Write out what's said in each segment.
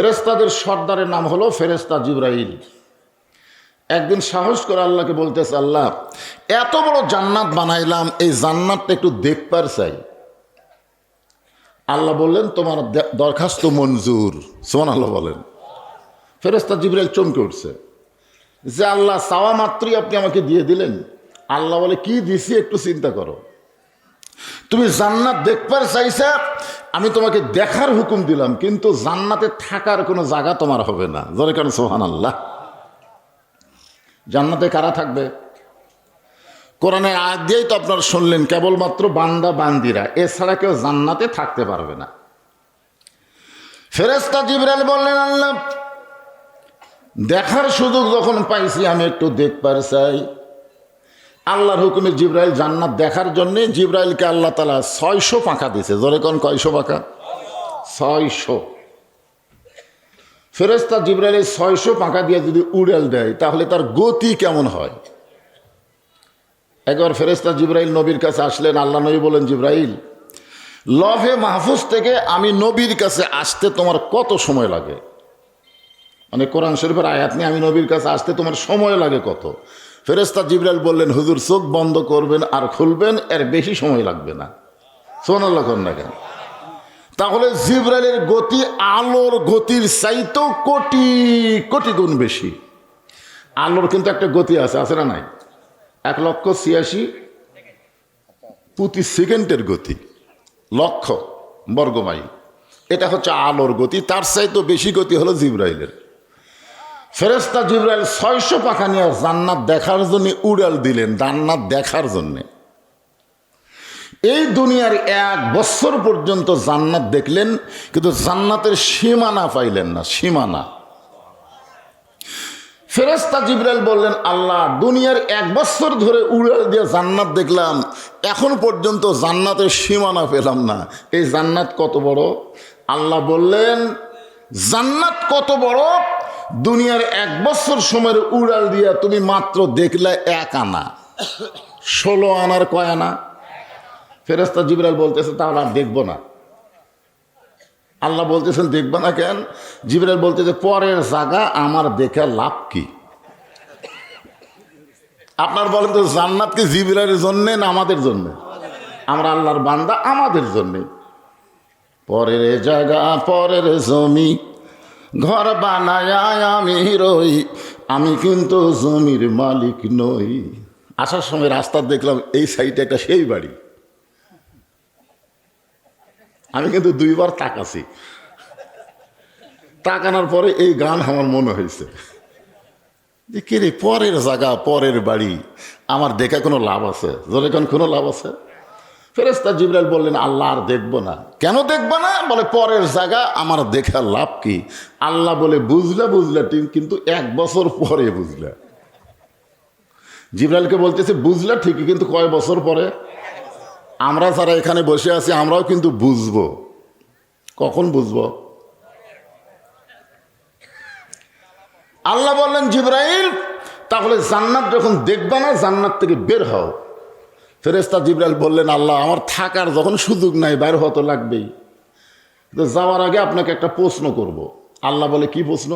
ফেরেশতাদের সর্দারের নাম হলো ফেরেশতা জিবরাইল। একদিন সাহস করে আল্লাহকে বলতেছে, আল্লাহ এত বড় জান্নাত বানাইলাম, এই জান্নাতটা একটু দেখবার চাই। আল্লাহ বললেন, তোমার দরখাস্ত মঞ্জুর। সুবহানাল্লাহ বলেন। ফেরেশতা জিবরাইল চমকে উঠছে যে আল্লাহ চাওয়া মাত্রই আপনি আমাকে দিয়ে দিলেন। আল্লাহ বলে, কি দিছি একটু চিন্তা করো। তুমি জান্নাত দেখবার চাইছে, আমি তোমাকে দেখার হুকুম দিলাম, কিন্তু জান্নাতে থাকার কোনো জায়গা তোমার হবে না। জোরে কেন সুবহানাল্লাহ। জান্নাতে কারা থাকবে? কোরআনের আয়াত দিয়েই তো আপনারা শুনলেন, কেবলমাত্র বান্দা বান্দিরা, এছাড়া কেউ জান্নাতে থাকতে পারবে না। ফেরেশতা জিবরাইল বললেন, আল্লাহ দেখার সুযোগ যখন পাইছি, আমি একটু দেখবার চাই। আল্লাহর হুকুমে জিবরাইল জান্নাত দেখার জন্যে জিবরাইলকে আল্লাহ তাআলা 600 পাখা দিয়েছে। জোরে কোন কয়শো পাখা? 600। ফেরেশতা জিবরাইলের 600 পাখা দিয়ে যদি উড়াল দেয়, তাহলে তার গতি কেমন হয়? একবার ফেরেশতা জিবরাইল নবীর কাছে আসলেন। আল্লাহ নবী বলেন, জিবরাইল লহে মাহফুজ থেকে আমি নবীর কাছে আসতে তোমার কত সময় লাগে? মানে কোরআন শরীফের আয়াত নিয়ে আমি নবীর কাছে আসতে তোমার সময় লাগে কত? ফেরেশতা জিবরাইল বললেন, হুজুর চোখ বন্ধ করবেন আর খুলবেন, এর বেশি সময় লাগবে না। সুবহানাল্লাহ কোন না কেন? তাহলে জিবরাইলের গতি আলোর গতির চাইতেও কোটি কোটি গুণ বেশি। আলোর কিন্তু একটা গতি আছে, আছে না নাই? 1,86,000 প্রতি সেকেন্ডের গতি, লক্ষ বর্গমাইল। এটা হচ্ছে আলোর গতি। তার চাইতেও বেশি গতি হলো জিবরাইলের। ফেরেশতা জিবরাইল 600 পাখা নিয়ে জান্নাত দেখার জন্য উড়াল দিলেন, জান্নাত দেখার জন্যে। এই দুনিয়ার 1 বছর পর্যন্ত জান্নাত দেখলেন, কিন্তু জান্নাতের সীমানা পাইলেন না, সীমানা। ফেরেশতা জিবরাইল বললেন, আল্লাহ দুনিয়ার 1 বছর ধরে উড়াল দিয়ে জান্নাত দেখলাম, এখন পর্যন্ত জান্নাতের সীমানা পেলাম না। এই জান্নাত কত বড়? আল্লাহ বললেন, জান্নাত কত বড়? দুনিয়ার 1 বছর সময়ের উড়াল দিয়া তুমি মাত্র দেখলে 1 আনা। 16 আনার কয় আনা? ফেরেশতা জিবরাইল বলতেছে, তাহলে আর দেখবো না। আল্লাহ বলতেছেন, দেখবা না কেন? জিবরাইল বলতেছে, পরের জায়গা আমার দেখে লাভ কি? আপনার বলেন তো, জান্নাত কি জিবরাইলের জন্যে না আমাদের জন্যে? আমরা আল্লাহর বান্দা, আমাদের জন্যে। পরের জায়গা পরের জমি ঘর বানায় আমি রই, আমি কিন্তু জমির মালিক নই। আসার সময় রাস্তা দেখলাম এই সাইডে একটা সেই বাড়ি, আমি কিন্তু 2 বার তাকাছি। তাকানোর পরে এই গান আমার মনে হয়েছে যে কে রে, পরের জায়গা পরের বাড়ি, আমার দেখে কোনো লাভ আছে? জোরে কোনো লাভ আছে? ফেরেশতা জিবরাইল বললেন, আল্লাহ আর দেখবো না। কেন দেখবো না? বলে, পরের জায়গা আমার দেখা লাভ কি? আল্লাহ বলে, বুঝলা কিন্তু 1 বছর পরে বুঝলা। জিবরাইলকে বলতেছে, বুঝলা ঠিকই, কিন্তু কয় বছর পরে? আমরা যারা এখানে বসে আছি, আমরাও কিন্তু বুঝবো। কখন বুঝবো? আল্লাহ বললেন, জিবরাইল তাহলে জান্নাত যখন দেখবা না, জান্নাত থেকে বের হও। ফেরেশতা জিবরাইল বললেন, আল্লাহ আমার থাকার যখন সুযোগ নাই, বের হওয়া তো লাগবেই। তো যাওয়ার আগে আপনাকে একটা প্রশ্ন করব। আল্লাহ বলে, কি প্রশ্ন?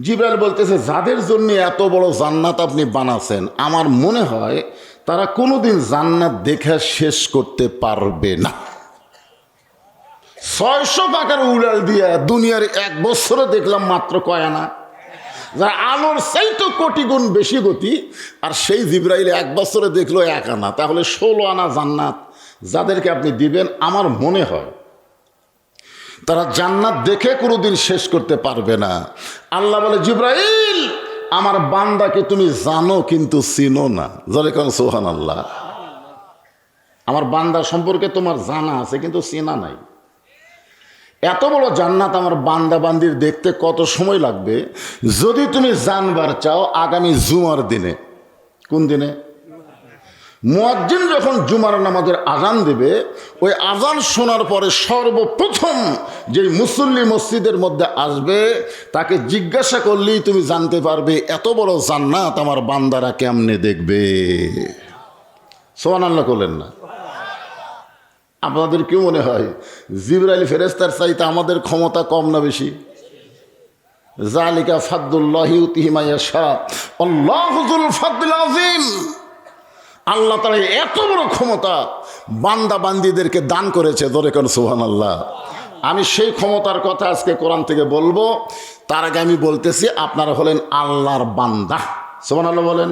জিবরাইল বলতেছে, যাদের জন্য এত বড় জান্নাত আপনি বানাচ্ছেন, আমার মনে হয় তারা কোনোদিন জান্নাত দেখা শেষ করতে পারবে না। 600 পাখার উড়াল দিয়া দুনিয়ার 1 বছরে দেখলাম মাত্র কয় আনা? যারা আলোর চাইতে কোটি গুণ বেশি গতি, আর সেই জিবরাইল 1 বছরে দেখলো 1 আনা। তাহলে 16 আনা জান্নাত যাদেরকে আপনি দিবেন, আমার মনে হয় তারা জান্নাত দেখে কোনোদিন শেষ করতে পারবে না। আল্লাহ বলে, জিবরাইল আমার বান্দাকে তুমি জানো কিন্তু চিনো না। জোরে কোন সুবহানাল্লাহ। আমার বান্দা সম্পর্কে তোমার জানা আছে, কিন্তু চেনা নাই। এত বড় জান্নাত আমার বান্দা বান্দির দেখতে কত সময় লাগবে? যদি তুমি জানবার চাও, আগামী জুমার দিনে। কোন দিনে? মুয়াজ্জিন যখন জুমার নামাজের আজান দেবে, ওই আজান শোনার পরে সর্বপ্রথম যে মুসল্লি মসজিদের মধ্যে আসবে, তাকে জিজ্ঞাসা করলেই তুমি জানতে পারবে এত বড় জান্নাত আমার বান্দারা কেমনে দেখবে। সুবহানাল্লাহ করলেন না? আপনাদের কি মনে হয় জিবরাইল ফেরেশতার চাইতে আমাদের ক্ষমতা কম না বেশি? যালিকা ফাদলুল্লাহি ইউতিহি মান ইয়াশা আল্লাহু যুল ফাদলিল আযীম। আল্লাহ তাআলা এত বড় ক্ষমতা বান্দা বান্দীদেরকে দান করেছে, ধরে কোন সুবহানাল্লাহ। আমি সেই ক্ষমতার কথা আজকে কোরআন থেকে বলবো। তার আগে আমি বলতেছি, আপনারা হলেন আল্লাহর বান্দা। সুবহানাল্লাহ বলেন।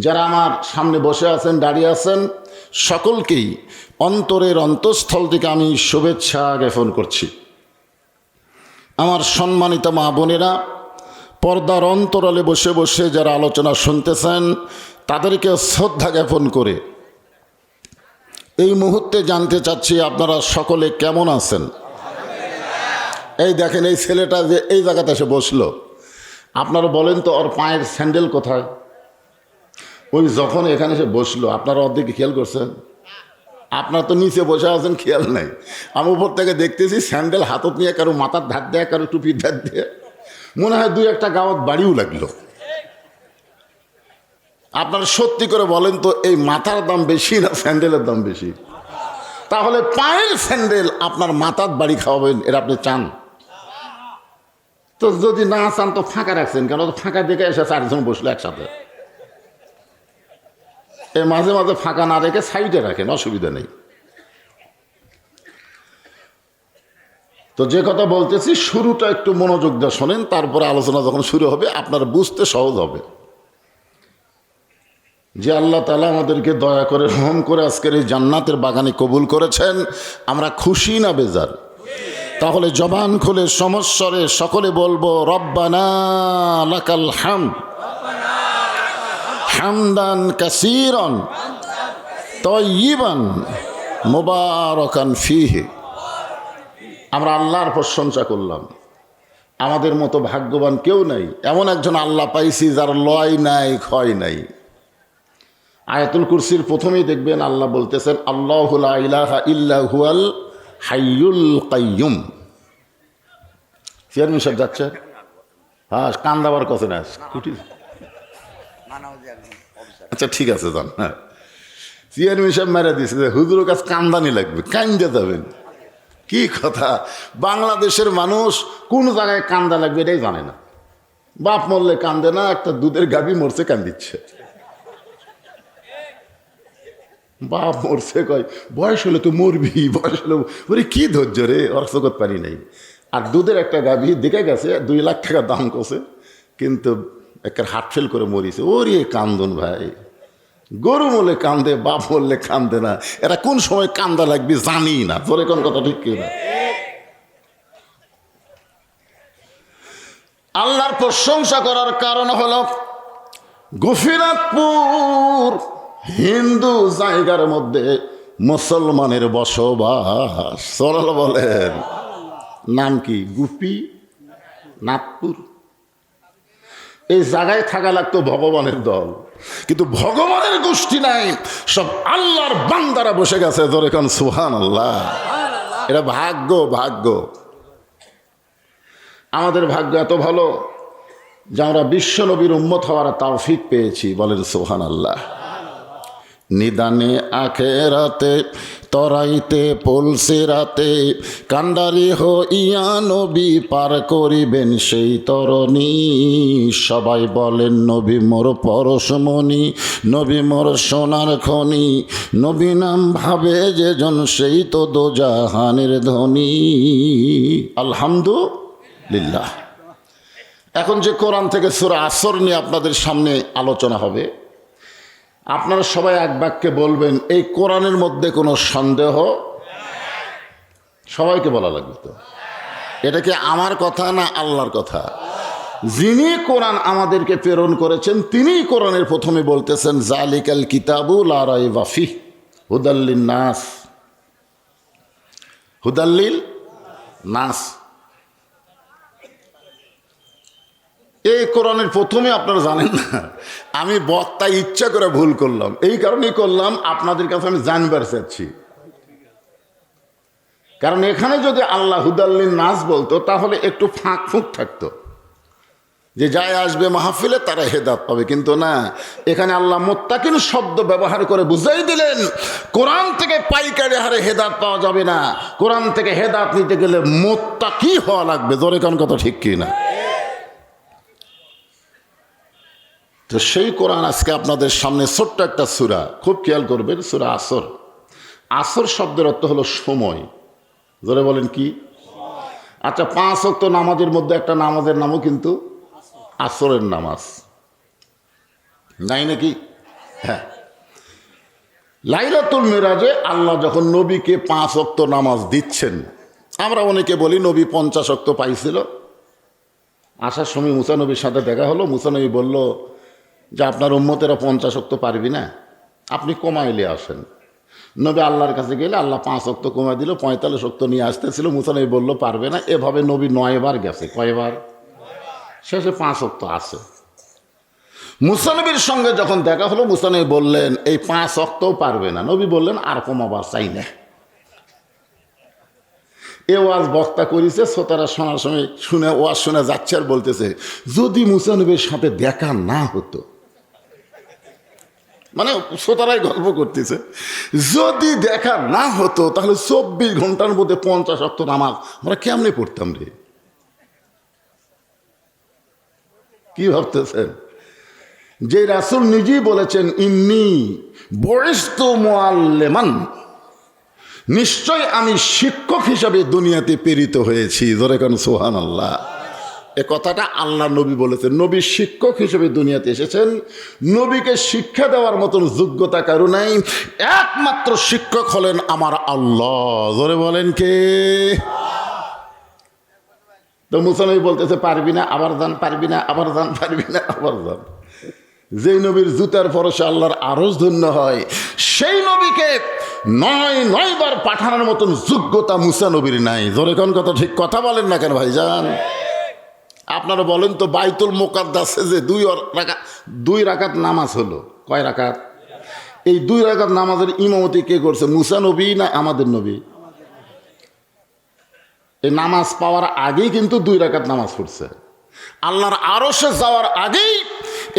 যারা আমার সামনে বসে আছেন, দাঁড়িয়ে আছেন, সকলকেই অন্তরের অন্তঃস্থল থেকে আমি শুভেচ্ছা জ্ঞাপন করছি। আমার সম্মানিত মা বোনেরা, পর্দার অন্তরালে বসে বসে যারা আলোচনা শুনতেছেন, তাদেরকে শ্রদ্ধা জ্ঞাপন করে এই মুহূর্তে জানতে চাচ্ছি আপনারা সকলে কেমন আছেন। এই দেখেন, এই ছেলেটা যে এই জায়গাতে এসে বসলো, আপনারা বলেন তো ওর পায়ের স্যান্ডেল কোথায়? ওই যখন এখানে এসে বসলো, আপনারা ওর দিকে খেয়াল করছেন? আপনার তো নিচে বসে আছেন, খেয়াল নাই। আমি উপর থেকে দেখতেছি স্যান্ডেল হাতত নিয়ে, কারো মাথার ধার দেয়, কারো টুপির ধার দিয়ে, মনে হয় দুই একটা গাওয়াত বাড়িও লাগলো। আপনারা সত্যি করে বলেন তো, এই মাথার দাম বেশি না স্যান্ডেলের দাম বেশি? তাহলে পায়ের স্যান্ডেল আপনার মাথার বাড়ি খাওয়াবেন, এটা আপনি চান? তো যদি না চান তো ফাঁকা রাখছেন কেন? ফাঁকা দেখে এসে চারজন বসলো একসাথে। এই মাঝে মাঝে ফাঁকা না রেখে সাইডে রাখেন, অসুবিধা নেই। তো যে কথা বলতেছি, শুরুটা একটু মনোযোগ দিয়ে শোনেন, তারপরে আলোচনা যখন শুরু হবে আপনার বুঝতে সহজ হবে যে আল্লাহ তাআলা আমাদেরকে দয়া করে রহম করে আজকের এই জান্নাতের বাগানে কবুল করেছেন। আমরা খুশি না বেজার? তাহলে জবান খুলে সমস্বরে সকলে বলবো, রব্বানা লাকাল হামদ হামদান কাসীরান তাইয়িবান মুবারাকান ফীহি। আমরা আল্লাহর প্রশংসা করলাম। আমাদের মতো ভাগ্যবান কেউ নাই। এমন একজন আল্লাহ পাইছি যার লয় নাই, ক্ষয় নাই। আয়াতুল কুরসির প্রথমেই দেখবেন আল্লাহ বলতেছেন, আল্লাহু লা ইলাহা ইল্লা হুয়াল হাইয়ুল কাইয়ুম। চেয়ারম্যান সাহেব যাচ্ছে, হ্যাঁ, কান্দাবার কথা না, আচ্ছা ঠিক আছে যান। হ্যাঁ, চেয়ারম্যান সাহেব মেরে দিয়েছে যে হুজুরের কাছে কান্দানি লাগবে, কান্দে যাবেন। কি কথা! বাংলাদেশের মানুষ কোন জায়গায় কান্দা লাগবে এটাই জানে না। বাপ মরলে কান্দে না, একটা দুধের গাভী মরছে কান্দিচ্ছে। বাপ মরছে কয়, বয়স হলে তো মরবি, বয়স হলে। ওরে কি ধৈর্য রে, অর্থকত পারি নাই। আর দুধের একটা গাভী দেখে গেছে 2 লাখ টাকা দাম করছে, কিন্তু একটা হার্ট ফেল করে মরিছে। ওরে কান্দন ভাই, গরু মরলে কান্দে, বাপ মরলে কান্দে না। এরা কোন সময় কান্দা লাগবে জানি না। তোর কোন কথা ঠিক কিনা? আল্লাহর প্রশংসা করার কারণ হলো গফিরাতপুর হিন্দু জায়গার মধ্যে মুসলমানের বসবাস। সরল বলেন, নাম কি? গুপি নাথপুর। এই জায়গায় থাকা লাগতো ভগবানের দল, কিন্তু ভগবানের গোষ্ঠী নাই, সব আল্লাহর বান্দারা বসে গেছে। ধরে কোন সুবহানাল্লাহ। এটা ভাগ্য, ভাগ্য। আমাদের ভাগ্য এত ভালো যে আমরা বিশ্ব নবীর উম্মত হওয়ার তৌফিক পেয়েছি। বলেন সুবহানাল্লাহ। নিদানে আখেরাতে তরাইতে পলসে রাতে কান্ডারি হইয়া নবী পার করিবেন সেই তরণী। সবাই বলেন নবী মোর পরশমণি, নবী মোর সোনার খনি, নবী নাম ভাবে যে জন সেই তো দোজাহানের ধনী। আলহামদুলিল্লাহ। এখন যে কোরআন থেকে সূরা আসর নিয়ে আপনাদের সামনে আলোচনা হবে, আপনারা সবাই এক বাক্যে বলবেন, এই কোরআনের মধ্যে কোনো সন্দেহ? সবাইকে বলা লাগবে তো। এটা কি আমার কথা না আল্লাহর কথা? যিনি কোরআন আমাদেরকে প্রেরণ করেছেন তিনিই কোরআনের প্রথমে বলতেছেন, জালিকাল কিতাবু লা রাইবা ফিহ হুদাল্লিন নাস। হুদাল্লিল নাস। এই কোরআনের প্রথমে আপনারা জানেন না, আমি বক্তা ইচ্ছা করে ভুল করলাম, এই কারণেই করলাম আপনাদের কাছে আমি জানবার চাচ্ছি। কারণ এখানে যদি আল্লাহ হুদাল্লিন নাস বলতো তাহলে একটু ফাঁক ফুঁক থাকতো, যে যায় আসবে মাহফিলে তারা হেদাত পাবে, কিন্তু না, এখানে আল্লাহ মুত্তাকিন শব্দ ব্যবহার করে বুঝাই দিলেন কোরআন থেকে পাইকারি হারে হেদাত পাওয়া যাবে না, কোরআন থেকে হেদাত নিতে গেলে মুত্তাকি হওয়া লাগবে। জোরে কোন কথা ঠিক কি না? তো সেই কোরআন আজকে আপনাদের সামনে ছোট্ট একটা সূরা, খুব খেয়াল করবেন, সূরা আসর। আসর শব্দের অর্থ হলো সময়। জোরে বলেন কি? আচ্ছা, 5 ওয়াক্ত নামাজের মধ্যে একটা নামাজের নামও কিন্তু আসরের নামাজ, নাই নাকি? হ্যাঁ, লাইলাতুল মিরাজে আল্লাহ যখন নবীকে 5 ওয়াক্ত নামাজ দিচ্ছেন, আমরা অনেকে বলি নবী 50 ওয়াক্ত পাইছিল। আসার সময় মুসা নবীর সাথে দেখা হলো, মুসা নবী বলল যে আপনার উম্মতেরা 50 ওয়াক্ত পারবি না, আপনি কমাইলে আসেন। নবী আল্লাহর কাছে গেলে আল্লাহ 5 ওয়াক্ত কমাই দিল, 45 ওয়াক্ত নিয়ে আসতেছিল। মুসা নবী বলল পারবে না। এভাবে নবী 9 বার গেছে। কয়বার? শেষে 5 ওয়াক্ত আছে। মুসা নবীর সঙ্গে যখন দেখা হলো, মুসা নবী বললেন এই 5 ওয়াক্তও পারবে না। নবী বললেন আর কমাবার চাই না। এ ওয়াজ বক্তা করেছে, শ্রোতারা শোনার সময় শুনে ওয়াজ শুনে যাচ্ছে আর বলতেছে যদি মুসা নবীর সাথে দেখা না হতো, মানে শ্রোতারাই গল্প করতেছে, যদি দেখা না হতো তাহলে 24 ঘন্টার মধ্যে 50 ওয়াক্ত নামাজ আমরা কেমনে পড়তাম রে? কি ভাবতেছেন? যে রাসূল নিজেই বলেছেন ইন্নী বুইসতু মুআল্লিমান, নিশ্চয় আমি শিক্ষক হিসাবে দুনিয়াতে প্রেরিত হয়েছি। জোরে কোন সুবহানাল্লাহ। এ কথাটা আল্লাহ নবী বলেছেন। নবী শিক্ষক হিসেবে দুনিয়াতে এসেছেন। নবীকে শিক্ষা দেওয়ার মতন যোগ্যতা কারো নাই। একমাত্র শিক্ষক হলেন আমার আল্লাহ। জোরে বলেন কে? তো মুসা নবী বলতেছে পারবি না, আবার যান, পারবি না, আবার যান, পারবি না, আবার যান। যেই নবীর জুতার পরশে আল্লাহর আরশ ধন্য হয়, সেই নবীকে 9 বার পাঠানোর মতন যোগ্যতা মুসা নবীর নাই। জোরে কোন কথা ঠিক কথা বলেন না কেন ভাইজান? আপনারা বলেন তো, বাইতুল মুকাদ্দাসে যে 2 রাকাত নামাজ হলো, কয় রাকাত? এই 2 রাকাত নামাজের ইমামতি কে করছে? মুসা নবী না আমাদের নবী? এই নামাজ পাওয়ার আগেই কিন্তু 2 রাকাত নামাজ পড়ছে। আল্লাহর আরশে যাওয়ার আগেই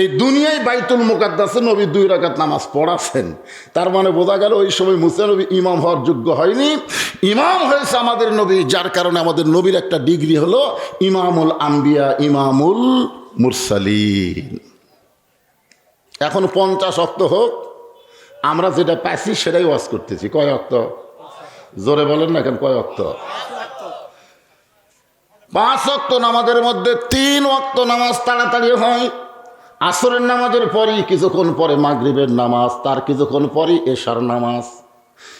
এই দুনিয়ায় বাইতুল মুকাদ্দাসে নবী 2 রাকাত নামাজ পড়াছেন। তার মানে বোঝা গেল ওই সময় মুসা নবী ইমাম হওয়ার যোগ্য হয়নি, ইমাম হয়েছে আমাদের নবী। যার কারণে আমাদের নবীর একটা ডিগ্রি হলো ইমামুল আম্বিয়া, ইমামুল মুরসালিন। এখন 50 ওয়াক্ত হোক, আমরা যেটা পাইছি সেটাই ওয়াজ করতেছি। কয় ওয়াক্ত? জোরে বলেন না কেন? কয় ওয়াক্ত? 5 ওয়াক্ত নামাজের মধ্যে 3 ওয়াক্ত নামাজ তাড়াতাড়ি হয়। আসরের নামাজের পরই কিছুক্ষণ পরে মাগরিবের নামাজ, তার কিছুক্ষণ পরই এশার নামাজ।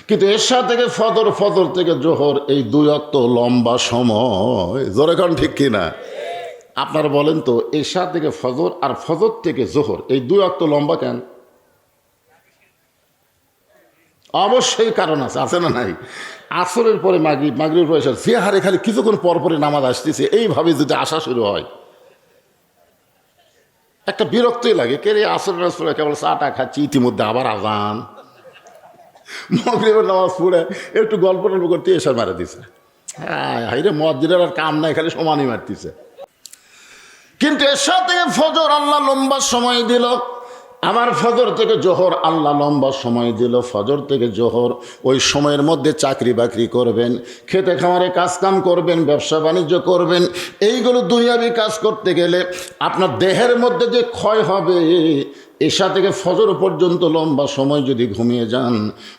কিন্তু এশা থেকে ফজর, ফজর থেকে জোহর, এই 2 ওয়াক্ত লম্বা সময়। জোরে কোন ঠিক কিনা? আপনারা বলেন তো, এশা থেকে ফজর আর ফজর থেকে জোহর, এই 2 ওয়াক্ত লম্বা কেন? অবশ্যই কারণ আছে, আছে না নাই? আসরের পরে মাগরিব, মাগরিবের পরে এশা, যে হারে খালি কিছুক্ষণ পর পরে নামাজ আসতেছে, এইভাবে যদি আসা শুরু হয় একটা বিরক্তই লাগে। কে রে আসর নামাজ পড়ে কেবল চাটা খাচ্ছি, ইতিমধ্যে আবার আজান। মাগরিবের নামাজ পড়ে একটু গল্প টল্প করতে এশার মারা দিছে। হ্যাঁ হাইরে, মুয়াজ্জিনের আর কাম নাই, খালি সমানই মারতেছে। কিন্তু এশা থেকে ফজর আল্লাহ লম্বা সময় দিল, আমার ফজর থেকে জোহর আল্লাহ লম্বা সময় দিল। ফজর থেকে জোহর ওই সময়ের মধ্যে চাকরি বাকরি করবেন, খেতে খামারে কাজকাম করবেন, ব্যবসা বাণিজ্য করবেন। এইগুলো দুনিয়াবি কাজ করতে গেলে আপনার দেহের মধ্যে যে ক্ষয় হবে, এশা থেকে ফজর পর্যন্ত লম্বা সময় যদি ঘুমিয়ে যান,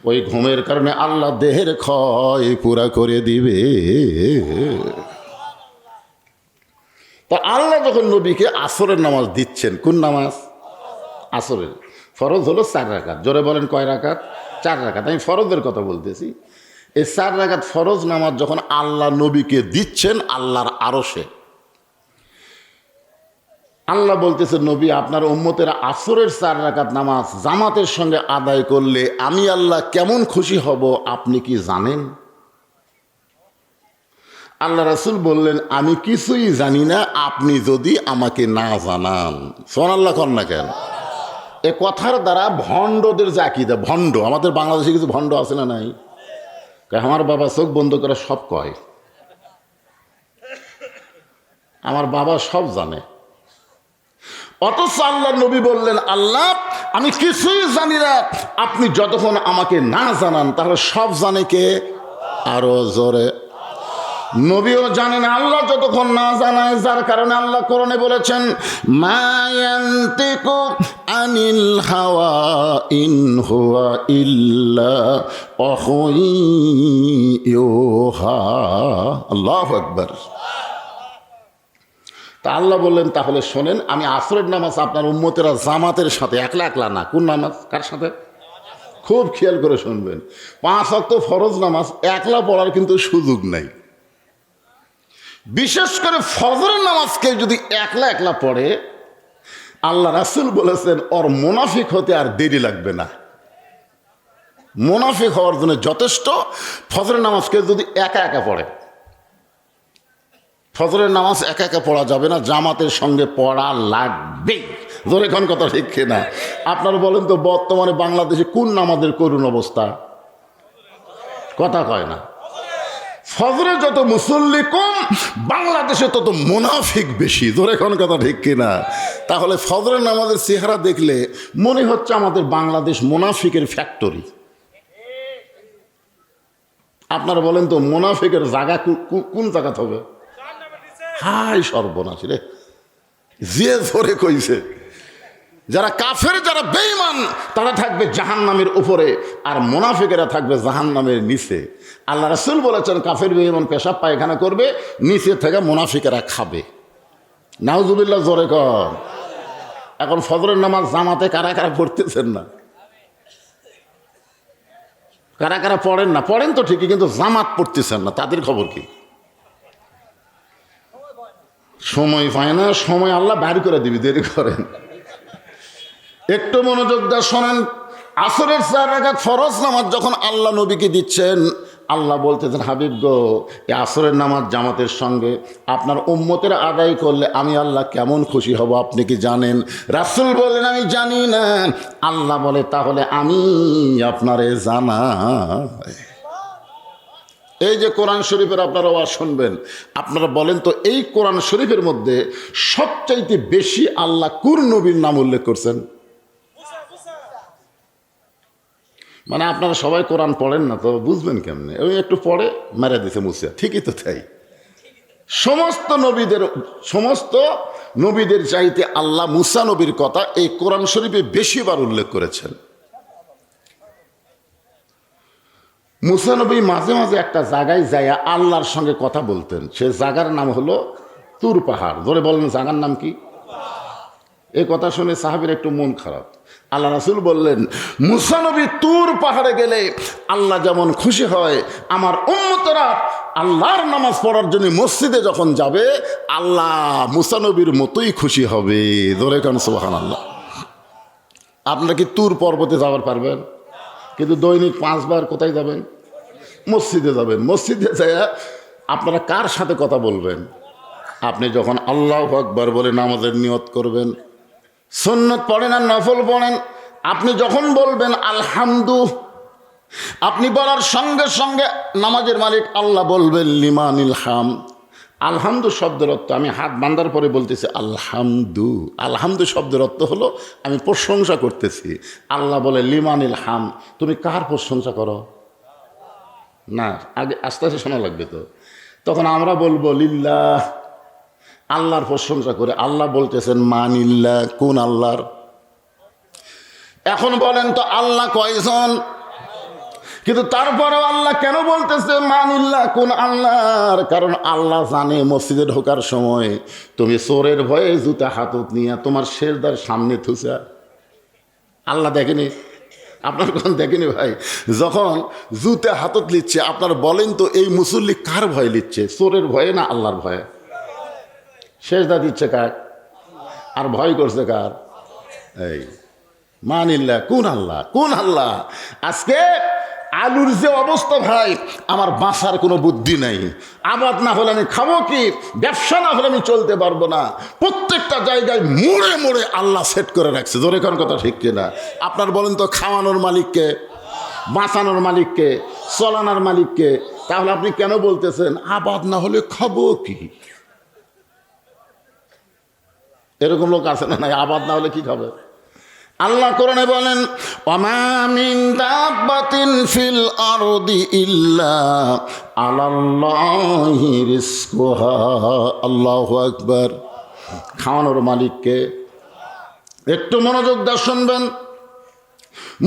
ওই ঘুমের কারণে আল্লাহ দেহের ক্ষয় পুরা করে দিবে। তা আল্লাহ যখন নবীকে আসরের নামাজ দিচ্ছেন, কোন নামাজ? আসরের। ফরজ হলো 4 রাকাত। জোরে বলেন কয় রাকাত? 4 রাকাত। আমি ফরজের কথা বলতেছি। এই 4 রাকাত ফরজ নামাজ যখন আল্লাহ নবীকে দিচ্ছেন আল্লাহর আরশে, আল্লাহ বলতেছে নবী আপনার উম্মতেরা আসরের 4 রাকাত নামাজ জামাতের সঙ্গে আদায় করলে আমি আল্লাহ কেমন খুশি হব আপনি কি জানেন? আল্লাহ রাসূল বললেন আমি কিছুই জানি না আপনি যদি আমাকে না জানান। সুবহানাল্লাহ কন না কেন? এ কথার দ্বারা ভণ্ডদের যে আকীদা, ভণ্ড, আমাদের বাংলাদেশে কিছু ভণ্ড আছে না নাই? আমার বাবা চোখ বন্ধ করে সব কয়, আমার বাবা সব জানে। অথচ আল্লাহ নবী বললেন, আল্লাহ আমি কিছুই জানি না, আপনি যতক্ষণ আমাকে না জানান তাহলে সব জানে কে? আরো জোরে। নবীও জানেন আল্লাহ যতক্ষণ না জানায়, যার কারণে আল্লাহ কোরআনে বলেছেন, মা ইয়ানতিকু আনিল হাওয়া ইন হুয়া ইল্লা ওয়াহয়ুহা। আল্লাহু আকবার। তা আল্লাহ বললেন, তাহলে শোনেন, আমি আসরের নামাজ আপনার উম্মতেরা জামাতের সাথে, একলা একলা না। কোন নামাজ? কার সাথে? খুব খেয়াল করে শুনবেন। 5 ওয়াক্ত ফরজ নামাজ একলা পড়ার কিন্তু সুযোগ নাই। বিশেষ করে ফজরের নামাজকে যদি একলা একলা পড়ে, আল্লাহ রাসূল বলেছেন ওর মুনাফিক হতে আর দেরি লাগবে না। মুনাফিক হওয়ার জন্য যথেষ্ট ফজরের নামাজকে যদি একা একা পড়ে। ফজরের নামাজ একা একা পড়া যাবে না, জামাতের সঙ্গে পড়া লাগবে। জোরে কোন কথা ঠিক না? আপনারা বলেন তো, বর্তমানে বাংলাদেশে কোন নামাজের করুণ অবস্থা? কথা কয় না। ফজরে যত মুসল্লি কম, বাংলাদেশে তত মুনাফিক বেশি। জোরে কোন কথা ঠিক কিনা? তাহলে ফজরের নামাজের চেহারা দেখলে মনে হচ্ছে আমাদের বাংলাদেশ মুনাফিকের ফ্যাক্টরি। আপনারা বলেন তো, মুনাফিকের জায়গা কোন জায়গাতে হবে? হাই সর্বনাশ রে, যে ধরে কইছে। যারা কাফের, যারা বেঈমান, তারা থাকবে জাহান্নামের উপরে, আর মুনাফিকেরা থাকবে জাহান্নামের নিচে। আল্লাহ রাসূল বলেছেন, কাফের বেঈমান পেশাব পায়খানা করবে, নিচে থেকে মুনাফিকেরা খাবে। নাউজুবিল্লাহ, জোরে কর। এখন ফজরের নামাজ জামাতে কারা কারা পড়তেছেন না? কারা কারা পড়েন না? পড়েন তো ঠিকই, কিন্তু জামাত পড়তেছেন না, তাদের খবর কি? সময় পায় না, সময় আল্লাহ বাইর করে দিবি, দেরি করেন। একটু মনোযোগ দিয়ে শোনেন। আসরের 4 রাকাত ফরজ নামাজ যখন আল্লাহ নবীকে দিচ্ছেন, আল্লাহ বলতেছেন, হাবিব গো, এই আসরের নামাজ জামাতের সঙ্গে আপনার উম্মতের আদায় করলে আমি আল্লাহ কেমন খুশি হব আপনি কি জানেন? রাসূল বলেন, আমি জানি না। আল্লাহ বলে, তাহলে আমি আপনারে জানাই। এই যে কোরআন শরীফের আপনারা আওয়াজ শুনবেন, আপনারা বলেন তো, এই কোরআন শরীফের মধ্যে সবচাইতে বেশি আল্লাহ কোন নবীর নাম উল্লেখ করছেন? মানে আপনারা সবাই কোরআন পড়েন না তো বুঝবেন কেমনে? ওই একটু পড়ে মেরে দিছে মুসিয়া, ঠিকই তো তাই। সমস্ত নবীদের চাইতে আল্লাহ মুসা নবীর কথা এই কোরআন শরীফে বেশিবার উল্লেখ করেছেন। মুসা নবী মাঝে মাঝে একটা জায়গায় যাইয়া আল্লাহর সঙ্গে কথা বলতেন। সে জায়গার নাম হলো তুর পাহাড়। ধরে বলেন, জায়গার নাম কি? এই কথা শুনে সাহাবীর একটু মন খারাপ। আল্লাহ রাসূল বললেন, মুসা নবী তুর পাহাড়ে গেলে আল্লাহ যেমন খুশি হয়, আমার উম্মতরা আল্লাহর নামাজ পড়ার জন্য মসজিদে যখন যাবে, আল্লাহ মুসা নবীর মতোই খুশি হবে। ধরে কেন সুবহানাল্লাহ। আপনারা কি তুর পর্বতে যাওয়ার পারবেন? কিন্তু দৈনিক 5 বার কোথায় যাবেন? মসজিদে যাবেন। মসজিদে যাইয়া আপনারা কার সাথে কথা বলবেন? আপনি যখন আল্লাহু আকবার বলে নামাজের নিয়ত করবেন, সুন্নত পড়েন আর নফল পড়েন, আপনি যখন বলবেন আলহামদু, আপনি বলার সঙ্গে সঙ্গে নামাজের মালিক আল্লাহ বলবেন লিমানিল হাম। আলহামদু শব্দের অর্থ, আমি হাত বান্ধার পরে বলতেছি আলহামদু। আলহামদু শব্দের অর্থ হলো আমি প্রশংসা করতেছি। আল্লাহ বলে লিমানিল হাম, তুমি কার প্রশংসা করো? না, আগে আস্তে আস্তে শোনা লাগবে তো। তখন আমরা বলবো লিল্লাহ, আল্লাহর প্রশংসা করে। আল্লাহ বলতেছেন মানিল্লাহ, কোন আল্লাহর? এখন বলেন তো, আল্লাহ কয়জন? কিন্তু তারপরেও আল্লাহ কেন বলতেছে মানিল্লাহ, কোন আল্লাহর? কারণ আল্লাহ জানে মসজিদে ঢোকার সময় তুমি চোরের ভয়ে জুতা হাতত নিয়ে তোমার সেজদার সামনে থুসা। আল্লাহ দেখেনি? আপনার কোন দেখেনি ভাই? যখন জুতা হাতত লিচ্ছে, আপনার বলেন তো, এই মুসল্লি কার ভয় লিচ্ছে? চোরের ভয়ে না আল্লাহর ভয়ে? সেজদা দিচ্ছে কার? আর ভয় করছে কার? এই মানিল্লাহ, কোন আল্লাহ? কোন আল্লাহ? আজকে আলুর যে অবস্থা ভাই, আমার বাঁচার কোনো বুদ্ধি নাই। আবাদ না হলে আমি খাবো কি? ব্যবসা না হলে আমি চলতে পারবো না। প্রত্যেকটা জায়গায় মোড়ে মোড়ে আল্লাহ সেট করে রাখছে। জোরে কোন কথা ঠিক কিনা? আপনার বলেন তো, খাওয়ানোর মালিককে, বাঁচানোর মালিককে, চলানোর মালিককে। তাহলে আপনি কেন বলতেছেন আবাদ না হলে খাবো কি? এরকম লোক আছে না? নাই আবাদ না হলে কি খাবে? আল্লাহ কোরআনে বলেন, ওমা মিন দাব্বাতিন ফিল আরদি ইল্লা আলাল্লাহি রিজকুহা। আল্লাহু আকবার। খাওয়ানোর মালিককে। একটু মনোযোগ দিয়ে শুনবেন।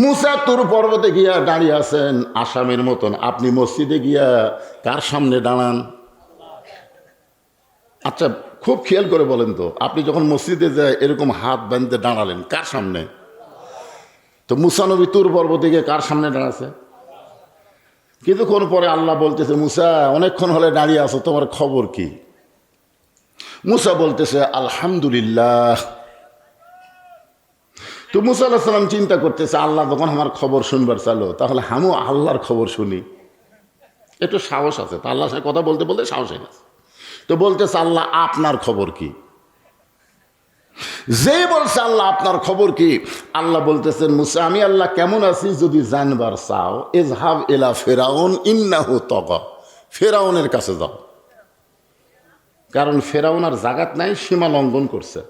মুসা তুর পর্বতে গিয়া দাঁড়িয়ে আছেন আসামের মতন, আপনি মসজিদে গিয়া কার সামনে দাঁড়ান? আচ্ছা খুব খেয়াল করে বলেন তো, আপনি যখন মসজিদে যায় এরকম হাত বাঁধতে দাঁড়ালেন কার সামনে? তো মুসা নবী তুর পর্বতে গিয়ে কার সামনে দাঁড়াছে? কিছুক্ষণ পরে আল্লাহ বলতেছে, মুসা অনেকক্ষণ হলে দাঁড়িয়ে আছো, তোমার খবর কি? মুসা বলতেছে আলহামদুলিল্লাহ। তো মুসা আলাইহিস সালাম চিন্তা করতেছে, আল্লাহ যখন আমার খবর শুনবার চালো, তাহলে আমিও আল্লাহর খবর শুনি। একটু সাহস আছে তো, আল্লাহর সাথে কথা বলতে বলতে সাহস হয়ে গেছে। তো বলতেছে, আল্লাহ আপনার খবর কি? যে বলছে আল্লাহ আপনার খবর কি, আল্লাহ বলতেছেন, মুসা আমি আল্লাহ কেমন আছি যদি জানবার চাও, ইজহাব ইলা ফিরাউন ইন্নাহু তাগা। ফেরাউনের কাছে যাও, কারণ ফেরাউন আর জাগাত নাই, সীমা লঙ্ঘন করছে।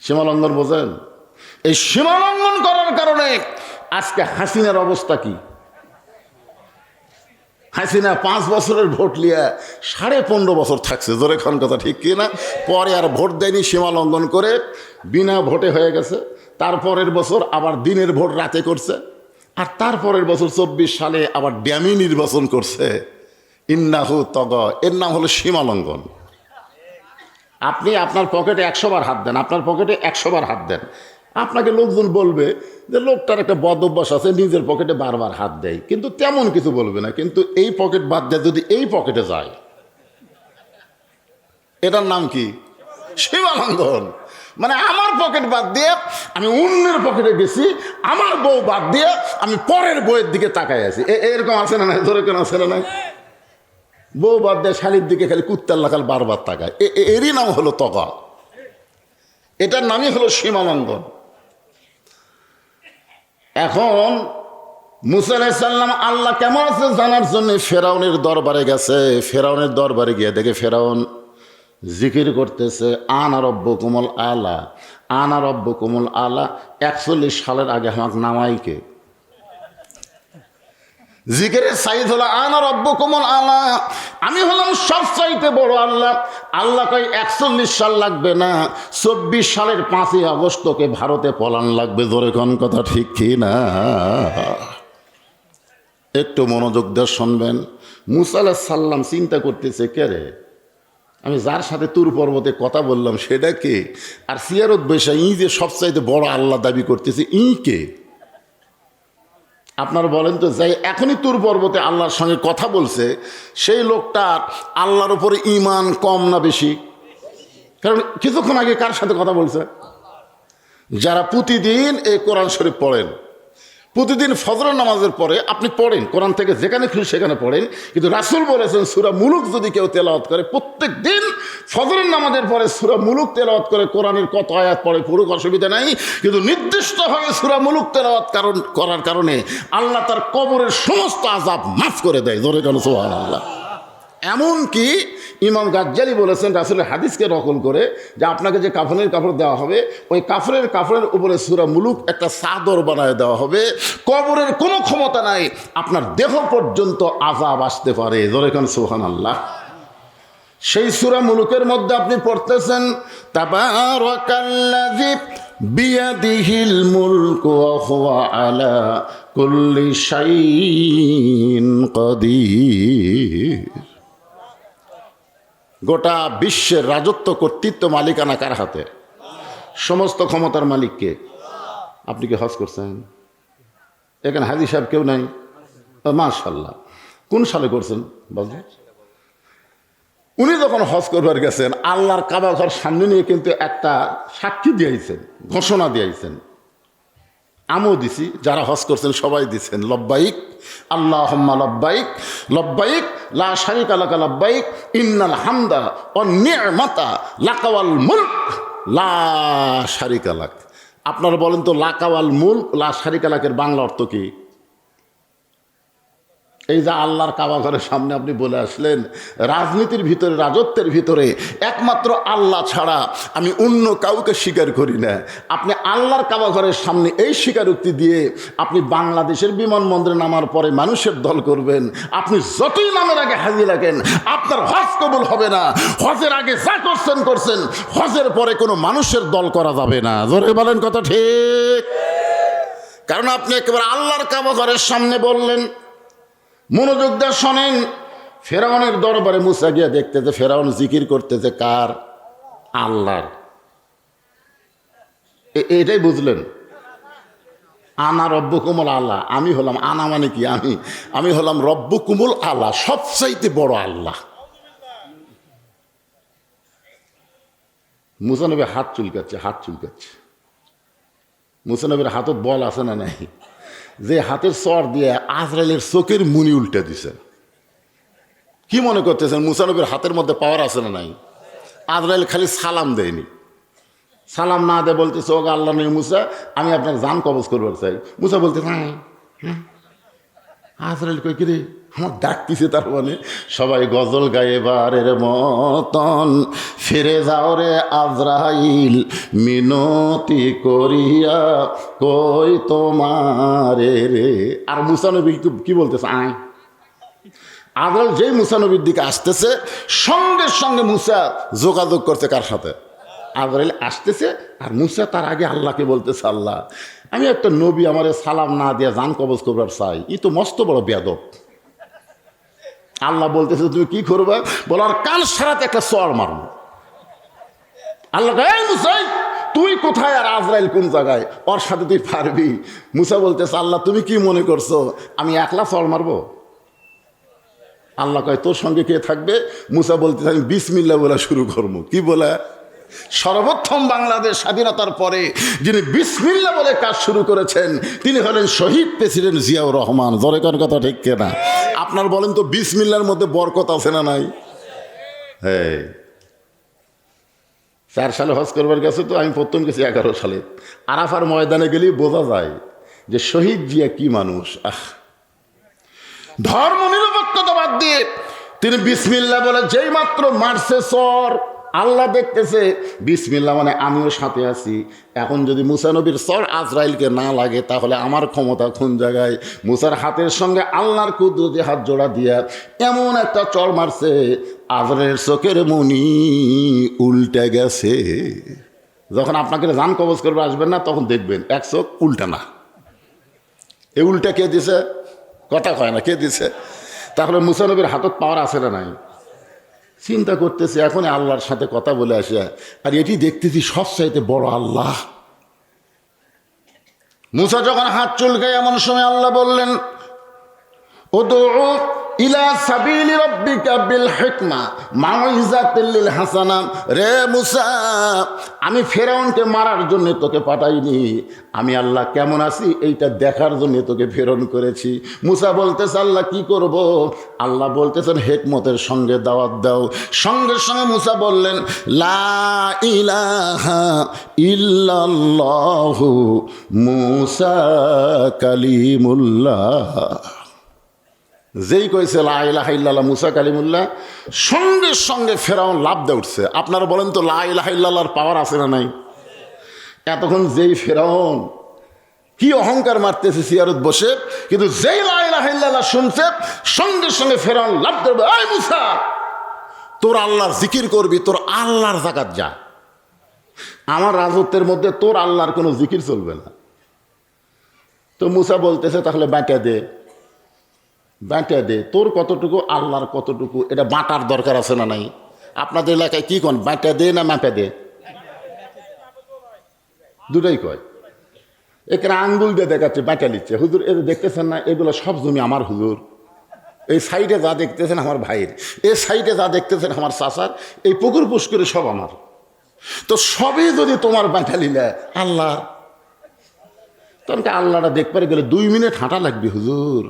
সীমা লঙ্ঘন বোঝেন? এই সীমা লঙ্ঘন করার কারণে আজকে হাসিনার অবস্থা কি? হাসিনা 5 বছরের ভোট লিয়ে 15.5 বছর থাকছে, জোরে খান কথা ঠিক কি না? পরে আর ভোট দেয়নি, সীমা লঙ্ঘন করে বিনা ভোটে হয়ে গেছে। তারপরের বছর আবার দিনের ভোট রাতে করছে, আর তারপরের বছর 24 সালে আবার ড্যামি নির্বাচন করছে। ইন্নাহু তাগা, এর নাম হলো সীমা লঙ্ঘন। আপনি আপনার পকেটে 100 বার হাত দেন, আপনার পকেটে 100 বার হাত দেন, আপনাকে লোকজন বলবে যে লোকটার একটা বদ অভ্যাস আছে, নিজের পকেটে বারবার হাত দেয়, কিন্তু তেমন কিছু বলবে না। কিন্তু এই পকেট বাদ দিয়ে যদি এই পকেটে যায়, এটার নাম কি? সীমা লঙ্ঘন। মানে আমার পকেট বাদ দিয়ে আমি অন্যের পকেটে গেছি, আমার বউ বাদ দিয়ে আমি পরের বউয়ের দিকে তাকাই আছি। এরকম আছে না? ধরে কেন আছে না? বউ বাদ দিয়ে শালির দিকে খালি কুত্তার লাগাল বারবার তাকায়, এরই নাম হলো তগা। এটার নামই হলো সীমা লঙ্ঘন। এখন মুসা আলাইহিস সালাম আল্লাহ কেমন আছে জানার জন্য ফেরাউনের দরবারে গেছে। ফেরাউনের দরবারে গিয়ে দেখে ফেরাউন জিকির করতেছে, আনা রব্বুকুমুল আলা, আনা রব্বুকুমুল আলা। 41 সালের আগে আমাকে নামাইকে জিকিরের সাইদ হলো আনা রব্বুকুমুল আলা, আমি হলাম সবচাইতে বড় আল্লাহ। আল্লাহ কয় 41 সাল লাগবে না, 24 সালের 5ই আগস্ট তোকে ভারতে পলান লাগবে। জোরে কোন কথা ঠিক কি না? একটু মনোযোগ দিয়ে শুনবেন। মুসা আলাইহিস সালাম চিন্তা করতেছে, কে রে, আমি যার সাথে তুর পর্বতে কথা বললাম সেটা কে? আর সিয়ারত বৈশা ই যে সবচাইতে বড় আল্লাহ দাবি করতেছে, ই কে? আপনারা বলেন তো, যাই এখনই তুর পর্বতে আল্লাহর সঙ্গে কথা বলছে, সেই লোকটার আল্লাহর উপরে ঈমান কম না বেশি? কারণ কিছুক্ষণ আগে কার সাথে কথা বলছে? যারা প্রতিদিন এই কোরআন শরীফ পড়েন, প্রতিদিন ফজরের নামাজের পরে আপনি পড়েন, কোরআন থেকে যেখানে খুশি সেখানে পড়েন, কিন্তু রাসূল বলেছেন সূরা মুলুক যদি কেউ তেলাওয়াত করে, প্রত্যেক দিন ফজরের নামাজের পরে সূরা মুলুক তেলাওয়াত করে, কোরআনের কত আয়াত পড়ে পুরুক অসুবিধা নাই, কিন্তু নির্দিষ্টভাবে সূরা মুলুক তেলাওয়াত করার কারণে আল্লাহ তার কবরের সমস্ত আযাব মাফ করে দেয়। জোরে বলেন সুবহানাল্লাহ। এমনকি ইমাম গাজ্জালি বলেছেন রাসূলের হাদিসকে নকল করে, যে আপনাকে যে কাফনের কাপড় দেওয়া হবে, ওই কাপড়ের উপরে সূরা মুলুক একটা চাদর বানায় দেওয়া হবে। কবরের কোনো ক্ষমতা নাই, আপনার দেহ পর্যন্ত আযাব আসতে পারে। জোরে কোন সুবহানাল্লাহ। সেই সূরা মুলুকের মধ্যে আপনি পড়তেছেন, তাবারাকাল্লাযী বিয়াদিহিল মুলকু ওয়া হুয়া আলা কুল্লি শাইইন কাদির। গোটা বিশ্বের রাজত্ব, কর্তৃত্ব, মালিকানা কার হাতে? সমস্ত ক্ষমতার মালিককে। আপনি কি হজ করছেন? এখানে হাজী সাহেব কেউ নাই? মাশাআল্লাহ। কোন সালে করছেন? বলছেন উনি যখন হজ করবার গেছেন, আল্লাহর কাবা ঘর সামনে নিয়ে কিন্তু একটা সাক্ষী দিয়েছেন, ঘোষণা দিয়েছেন। আমিও দিছি, যারা হজ করছেন সবাই দিচ্ছেন, লব্বাইক আল্লাহুম্মা লব্বাইক, লব্বাইক লা শারীকা লাকা লব্বাইক, ইন্নাল হামদা ওয়ান নি'মাতা লাকা ওয়াল মুলক লা শারীকা লাক। আপনারা বলেন তো, লাকা ওয়াল মুলক লা শারীকা লাকের বাংলা অর্থ কি? এই যে আল্লাহর কাবা ঘরের সামনে আপনি বলে আসলেন, রাজনীতির ভিতরে, রাজত্বের ভিতরে একমাত্র আল্লাহ ছাড়া আমি অন্য কাউকে স্বীকার করি না। আপনি আল্লাহর কাবা ঘরের সামনে এই স্বীকারোক্তি দিয়ে আপনি বাংলাদেশের বিমানবন্দরে নামার পরে মানুষের দল করবেন, আপনি যতই নামের আগে হাজির রাখেন আপনার হজ কবুল হবে না। হজের আগে যা করছেন, হজের পরে কোনো মানুষের দল করা যাবে না। জোরে বলেন কথা ঠিক? কারণ আপনি একেবারে আল্লাহর কাবা ঘরের সামনে বললেন। মনোযোগ দিয়ে শোনেন, ফেরাউনের দরবারে মুসা গিয়া দেখতেছে ফেরাউন জিকির করতেছে কার? আল্লাহর। এটাই বুঝলেন? আনা রব্বুকুমুল আল্লাহ, আমি হলাম, আনা মানে কি? আমি হলাম রব্বুকুমুল আল্লাহ, সবচাইতে বড় আল্লাহ। মুসা নবী হাত চুলকাচ্ছে। মুসা নবীর হাতত বল আছে না নাই? যে হাতের চর দিয়ে আজরাইলের চোখের মুনি উল্টে দিছে। কি মনে করতেছেন মুসা নবীর হাতের মধ্যে পাওয়ার আছে না নাই? আজরাইল খালি সালাম দেয়নি, সালাম না দেয় বলতেছে ও আল্লাহ নবী মুসা, আমি আপনার জান কবজ করবার চাই। মুসা বলতে হ্যাঁ। আজরাইল কই কিরে আমার ডাকতেছে, তার মানে সবাই গজল গায়ে বারের মতন, ফিরে যাও রে আজরাইল মিনতি করিয়া কই তোমারে রে। আর মুসা নবী কি বলতেছে? আয়। আজরাইল যেই মুসা নবীর দিকে আসতেছে সঙ্গে সঙ্গে মুসা যোগাযোগ করছে কার সাথে? আজরাইল আসতেছে আর মুসা তার আগে আল্লাহকে বলতেছে, আল্লাহ আমি একটা নবী, আমারে সালাম না দিয়া জান কবজ করবার চাই। ই তো মস্ত বড় বেয়াদব। আল্লাহ বলতেছে তুমি কি করবে? বলার কান সারাতে একটা চড় মারব। আল্লাহ এই মুসা তুই কোথায় আর আজরাইল কোন জায়গায়? ওর সাথে তুই পারবি? মুসা বলতেছে আল্লাহ তুমি কি মনে করছো আমি একলা চড় মারবো? আল্লাহ কয় তোর সঙ্গে কে থাকবে? মুসা বলতেছে আমি বিসমিল্লাহ বলে শুরু করবো। কি বলে? সর্বপ্রথম বাংলাদেশ স্বাধীনতার পরে যিনি বিসমিল্লাহ বলে কাজ শুরু করেছেন তিনি হলেন শহীদ প্রেসিডেন্ট জিয়াউর রহমান। জোরে কোন কথা ঠিক কিনা? আপনার বলেন তো বিসমিল্লাহর মধ্যে বরকত আছে না নাই? হ্যাঁ, 4 সালে হজ করবার গেছে তো, আমি প্রথম গেছি 11 সালে। আরাফার ময়দানে গেলেই বোঝা যায় যে শহীদ জিয়া কি মানুষ। ধর্ম নিরপেক্ষতা বাদ দিয়ে তিনি বিসমিল্লাহ বলে যেই মাত্র মারছে চর, আল্লাহ দেখতেছে বিসমিল্লাহ মানে আমিও সাথে আছি। এখন যদি মুসা নবীর চর আজরাইলকে না লাগে তাহলে আমার ক্ষমতা কোন জায়গায়? মুসার হাতের সঙ্গে আল্লাহর কুদরতি হাত জোড়া দিয়া এমন একটা চর মারছে আজরাইলের চোখের মনি উল্টে গেছে। যখন আপনাকে জান কবজ করবে আসবেন না তখন দেখবেন এক চোখ উল্টা না। এ উল্টা কে দিছে? কথা কয় না, কে দিছে? তাহলে মুসা নবীর হাতত পাওয়ার আছে না নাই? চিন্তা করতেছি এখন আল্লাহর সাথে কথা বলে আসে, আর এটি দেখতেছি সবচাইতে বড় আল্লাহ। মুসা যখন হাত চুলকায় এমন সময় আল্লাহ বললেন উদউ ইলা সাবিলি রাব্বিকা বিল হিকমা মাউইজাতিল লিল হাসানা। রে মুসা, আমি ফেরাউনকে মারার জন্য তোকে পাঠাইনি, আমি আল্লাহ কেমন আছি এইটা দেখার জন্য তোকে প্রেরণ করেছি। মুসা বলতেছে আল্লাহ কি করব? আল্লাহ বলতেছেন হিকমতের সঙ্গে দাওয়াত দাও। সঙ্গে সঙ্গে মুসা বললেন লা ইলাহা ইল্লাল্লাহু মুসা কালিমুল্লাহ। যেই কইছে লা ইলাহা ইল্লাল্লাহ মুসা কালিমুল্লাহ, সঙ্গে সঙ্গে ফেরাউন লাফ দিয়ে উঠছে। আপনারা বলেন তো লা ইলাহা ইল্লাল্লাহর পাওয়ার আছে না নাই? এতক্ষণ যেই ফেরাউন কি অহংকার মারতেছে সিয়ারত বসে, কিন্তু যেই লা ইলাহা ইল্লাল্লাহ শুনছে সঙ্গে সঙ্গে ফেরাউন লাফ দেবে, এই মুসা তোর আল্লাহর জিকির করবি, তোর আল্লাহর জাকাত যা। আমার রাজত্বের মধ্যে তোর আল্লাহর কোনো জিকির চলবে না। তো মুসা বলতেছে তাহলে বাঁটা দে, বাঁটা দে, তোর কতটুকু আল্লাহর কতটুকু এটা বাঁটার দরকার আছে না নাই? আপনাদের এলাকায় কি কোন বাঁটা দে না মাপা দে? দুটাই কয়। এখানে আঙ্গুল দিয়ে দেখাচ্ছে বাঁটা নিচ্ছে। হুজুর এ দেখতেছেন না এগুলো সব জমি আমার হুজুর। এই সাইডে যা দেখতেছেন আমার ভাইয়ের, এই সাইডে যা দেখতেছেন আমার চাচার, এই পুকুর পুষ্করে সব আমার। তো সবই যদি তোমার বাঁটা নিলে আল্লাহ, তখন আল্লাহটা দেখবার গেলে 2 মিনিট হাঁটা লাগবে হুজুর।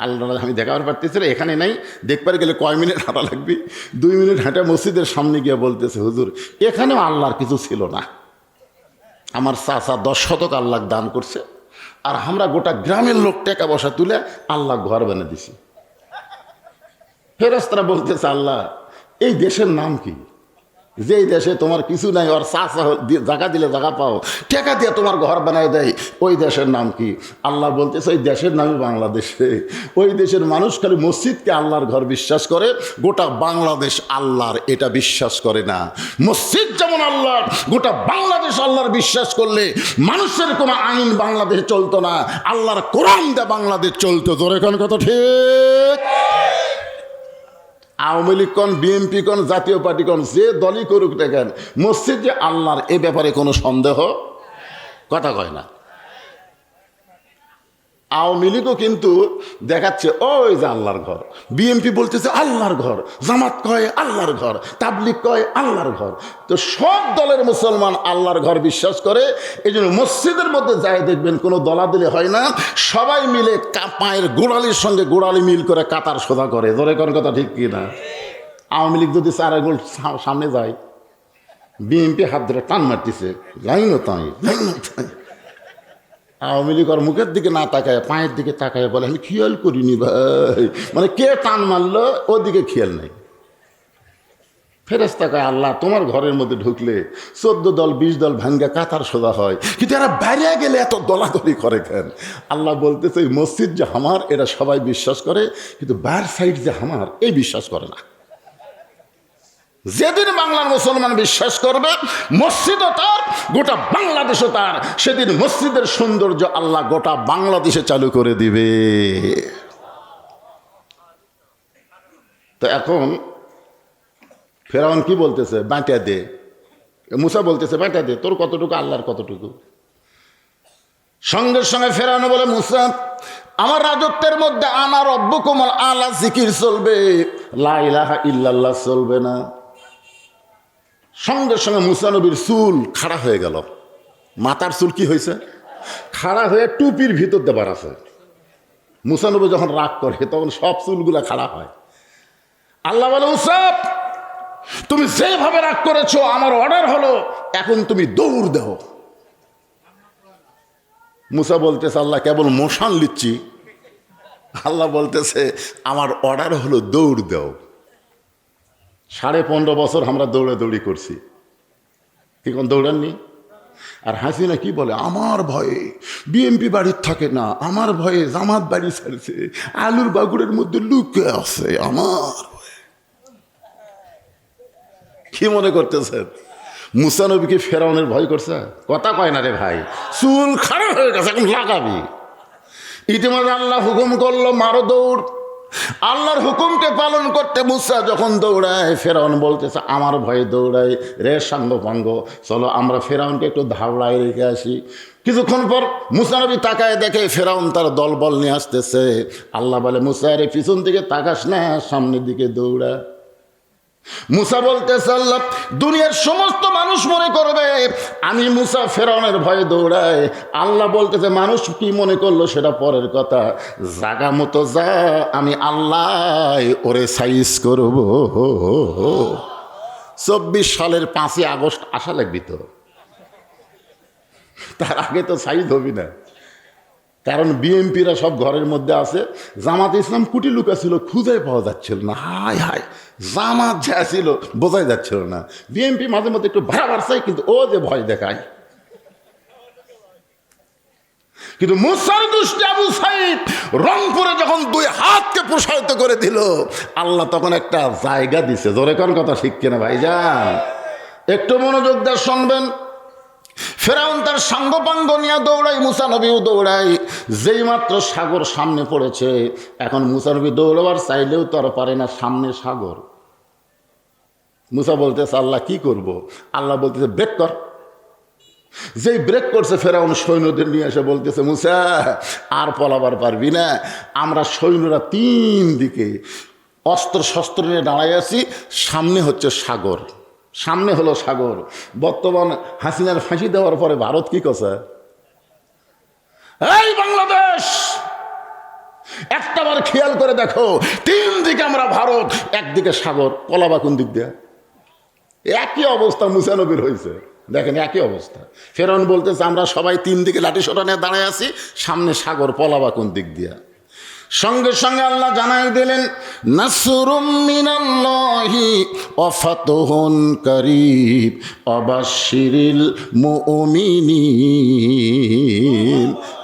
আল্লাহ আমি দেখাবার পারতেছি না, এখানে নাই, দেখবার গেলে কয় মিনিট হাঁটা লাগবে? 2 মিনিট হাঁটা মসজিদের সামনে গিয়ে বলতেছে হুজুর এখানেও আল্লাহর কিছু ছিল না, আমার চাচা 10 শতক আল্লাহ দান করছে, আর আমরা গোটা গ্রামের লোক টাকা পয়সা তুলে আল্লাহ ঘর বানিয়ে দিছি। ফেরেশতারা বলতেছে, আল্লাহ এই দেশের নাম কি? যেই দেশে তোমার কিছু নাই, ওর চাষা জায়গা দিলে জায়গা পাও, টাকা দিয়ে তোমার ঘর বানায় দেয়, ওই দেশের নাম কি? আল্লাহ বলতেছে ওই দেশের নামই বাংলাদেশে। ওই দেশের মানুষ খালি মসজিদকে আল্লাহর ঘর বিশ্বাস করে, গোটা বাংলাদেশ আল্লাহর এটা বিশ্বাস করে না। মসজিদ যেমন আল্লাহর, গোটা বাংলাদেশ আল্লাহর বিশ্বাস করলে মানুষের কোনো আইন বাংলাদেশে চলতো না, আল্লাহর কোরআন দিয়ে বাংলাদেশ চলতো। জোরে কোন কথা ঠিক? আওয়ামী লীগ কোন, বিএনপি কোন, জাতীয় পার্টি কোন, যে দলই করুক দেখেন, মসজিদ যে আল্লাহর এ ব্যাপারে কোনো সন্দেহ কথা কয় না। আওয়ামী লীগও কিন্তু দেখাচ্ছে ওই যে আল্লাহর ঘর, বিএনপি বলতেছে আল্লাহর ঘর, জামাত কয় আল্লাহর ঘর, তাবলিগ কয় আল্লাহর ঘর। তো সব দলের মুসলমান আল্লাহর ঘর বিশ্বাস করে। এই জন্য মসজিদের মধ্যে যাই দেখবেন কোনো দলাদলি হয় না, সবাই মিলে পায়ের গোড়ালির সঙ্গে গোড়ালি মিল করে কাতার সোজা করে। ধরে কোন কথা ঠিক কি না? আওয়ামী লীগ যদি 4 আঙ্গুল সামনে যায়, বিএনপি হাত ধরে টান মারতেছে, লাইনও তাই লাইনও তাই। আওয়ামী লীগ ওর মুখের দিকে না তাকায়, পায়ের দিকে তাকায় বলে আমি খেয়াল করিনি ভাই, মানে কে টান মারলো ওদিকে খেয়াল নেই। ফেরেশতা কয় আল্লাহ তোমার ঘরের মধ্যে ঢুকলে 14 দল 20 দল ভাঙ্গা কাতার সোজা হয়, কিন্তু এরা বাইরে গেলে এত দলাদলি করে কেন? আল্লাহ বলতেছে এই মসজিদ যে আমার এরা সবাই বিশ্বাস করে, কিন্তু বাইর সাইড যে আমার এই বিশ্বাস করে না। যেদিন বাংলার মুসলমান বিশ্বাস করবে মসজিদও তার, গোটা বাংলাদেশও তার, সেদিন মসজিদের সৌন্দর্য আল্লাহ গোটা বাংলাদেশে চালু করে দিবে। তো এখন ফেরাউন কি বলতেছে? বাঁটা দে। মুসা বলতেছে বাঁটা দে, তোর কতটুকু আল্লাহর কতটুকু। সঙ্গে সঙ্গে ফেরাউন বলে মুসা আমার রাজত্বের মধ্যে আনা রব্বুকুমুল আলা জিকির চলবে, লা ইলাহা ইল্লাল্লাহ চলবে না। সঙ্গে সঙ্গে মুসা নবীর চুল খাড়া হয়ে গেল। মাথার চুল কি হয়েছে? খাড়া হয়ে টুপির ভিতর দেবার আছে। মুসা নবী যখন রাগ করে তখন সব চুলগুলা খাড়া হয়। আল্লাহ বলে মুসা তুমি যেভাবে রাগ করেছো আমার অর্ডার হলো এখন তুমি দৌড় দেও। মুসা বলতেছে আল্লাহ কেবল মোশান লিচ্ছি। আল্লাহ বলতেছে আমার অর্ডার হলো দৌড় দেও। 15.5 বছর আমরা দৌড়াদৌড়ি করছি, কি কোন দৌড়াননি? আর হাসিনা কি বলে আমার ভয়ে বিএনপি বাড়ির থাকে না, আমার ভয়ে জামাত বাড়ি ছাড়ছে, আলুর বাগুড়ের মধ্যে লুকে আছে আমার। কি মনে করতেছেন মুসা নবীকে ফেরাউনের ভয় করছে? কথা কয় না রে ভাই, চুল খারাপ হয়ে গেছে এখন লাগাবি। ইতিমধ্যে আল্লাহ হুকুম করলো মারো দৌড়। আল্লাহর হুকুমকে পালন করতে মুসা যখন দৌড়ায় ফেরাউন বলতেছে আমার ভয়ে দৌড়ায় রে সাঙ্গ পাঙ্গ, চলো আমরা ফেরাউনকে একটু ধাওড়ায় রেখে আসি। কিছুক্ষণ পর মুসা নবী তাকায় দেখে ফেরাউন তার দলবল নিয়ে আসতেছে। আল্লাহ বলে মুসা রে পিছন দিকে তাকাস না, সামনের দিকে দৌড়া। মুসা বলতেছে আল্লাহ দুনিয়ার সমস্ত মানুষ মনে করবে আমি মুসা ফেরাউনের ভয়ে দৌড়াই। আল্লাহ বলতেছে মানুষ কি মনে করলো সেটা পরের কথা, জাগা মতো যা, আমি আল্লাহ ওরে সাইজ করব। 24 সালের 5ই আগস্ট আসা লাগবি তো, তার আগে তো সাইজ হবি না। কারণ বিএনপিরা সব ঘরের মধ্যে আছে, জামাত ইসলাম কুটি লুকা ছিল খুঁজে পাওয়া যাচ্ছিল না। হায় হায় জামাত যা ছিল বোঝাই যাচ্ছিল না। বিএনপি মাঝে মধ্যে একটু বাড়াবার চাই, কিন্তু ও যে ভয় দেখায়। কিন্তু মুসার দুষ্টি আবু সাইদ রংপুরে যখন 2 হাতকে প্রসারিত করে দিল আল্লাহ তখন একটা জায়গা দিছে। জোরে কোন কথা ঠিক কিনা ভাইজান? একটু মনোযোগ দিয়ে শুনবেন। ফেরাউন তার সাঙ্গপাঙ্গ নিয়ে দৌড়াই, মুসা নবীও দৌড়াই। যেই মাত্র সাগর সামনে পড়েছে, এখন মুসা নবী দৌড়াবার চাইলেও তো আর পারে না, সামনে সাগর। মুসা বলতেছে আল্লাহ কি করব? আল্লাহ বলতেছে ব্রেক কর। যেই ব্রেক করছে ফেরাউন সৈন্যদের নিয়ে এসে বলতেছে মুসা আর পলাবার পারবি না, আমরা সৈন্যরা 3 দিকে অস্ত্র শস্ত্র নিয়ে দাঁড়াই আছি, সামনে হচ্ছে সাগর, সামনে হলো সাগর। বর্তমান হাসিনার ফাঁসি দেওয়ার পরে ভারত কি করছে? এই বাংলাদেশ একটাবার খেয়াল করে দেখো, 3 দিকে আমরা ভারত, একদিকে সাগর, পলাবা কোন দিক দিয়ে? একই অবস্থা মুসা নবীর হয়েছে। দেখেন একই অবস্থা। ফেরাউন বলতেছে আমরা সবাই তিন দিকে লাঠি সোটা নিয়ে দাঁড়ায় আছি, সামনে সাগর, পলাবা কোন দিক দিয়া। সঙ্গে সঙ্গে আল্লাহ জানাই দিলেন নাসরুম মিনাল্লাহি ওয়া ফাতহুন কারীব ওয়াবাশশিরিল মুমিনিন।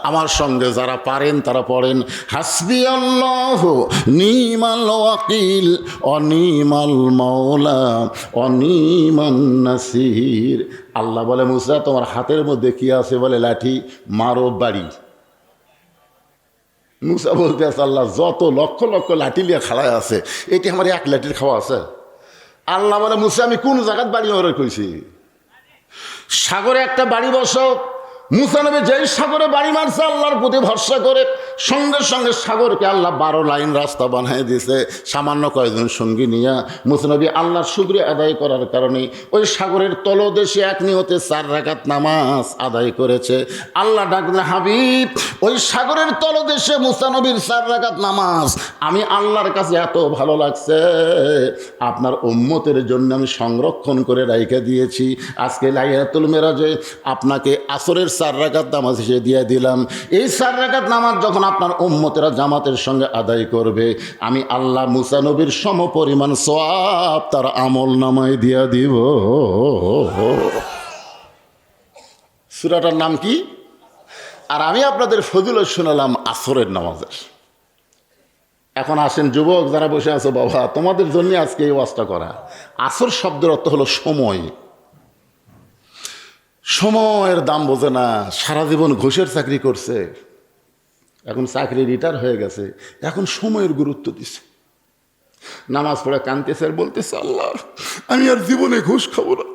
আমার সঙ্গে যারা পারেন তারা পড়েন হাসবিয়াল্লাহু নিমাল ওয়াকিল ওয়া নিমাল মাওলা ওয়া নিমান নাসির। আল্লাহ বলে মুসা তোমার হাতের মধ্যে কি আছে? বলে লাঠি, মারো বাড়ি। মুসা বলতে আছে আল্লাহ যত লক্ষ লক্ষ লাঠি লিয়ে খাড়ায় আছে, এটি আমার এক লাঠির খাওয়া আছে? আল্লাহ বলে মুসা আমি কোন জায়গায় বাড়ি মারা কইছি? সাগরে একটা বাড়ি বসো। মুসা নবী যেই সাগরে বাড়ি মারছে আল্লাহর প্রতি ভরসা করে, সঙ্গে সঙ্গে সাগরকে আল্লাহ 12 লাইন রাস্তা বানিয়ে দিয়েছে। সামান্য কয়েকজন সঙ্গী নিয়ে মুসা নবী আল্লাহর শুকরিয়া আদায় করার কারণে ওই সাগরের তলদেশে এক নিয়তে 4 রাকাত নামাজ আদায় করেছে। আল্লাহ ডাকলেন হাবিব, ওই সাগরের তলদেশে মুসা নবীর 4 রাকাত নামাজ আমি আল্লাহর কাছে এত ভালো লাগছে, আপনার উম্মতের জন্য আমি সংরক্ষণ করে রাইখে দিয়েছি। আজকে লাইলাতুল মেরাজে আপনাকে আসরের 4 রাকাত নামাজ হিসেবে দিয়ে দিলাম। এই 4 রাকাত নামাজ যখন আপনার উম্মতেরা জামাতের সঙ্গে আদায় করবে, আমি আল্লাহ মুসা নবীর সমপরিমাণ সওয়াব তার আমল নামায় দিয়া দিব। সূরাটার নাম কি? আর আমি আপনাদের ফজিলত শোনালাম আসরের নামাজের। এখন আসেন যুবক যারা বসে আছো, বাবা তোমাদের জন্য আজকে এই ওয়াজটা করা। আসর শব্দের অর্থ হলো সময়। সময়ের দাম বোঝে না, সারা জীবন ঘুষের চাকরি করছে, এখন চাকরি রিটায়ার হয়ে গেছে, এখন সময়ের গুরুত্ব দিছে। নামাজ পড়ে কাঁদতেছে আর বলতেছে আল্লাহ আমি আর জীবনে ঘুষ খাবো না,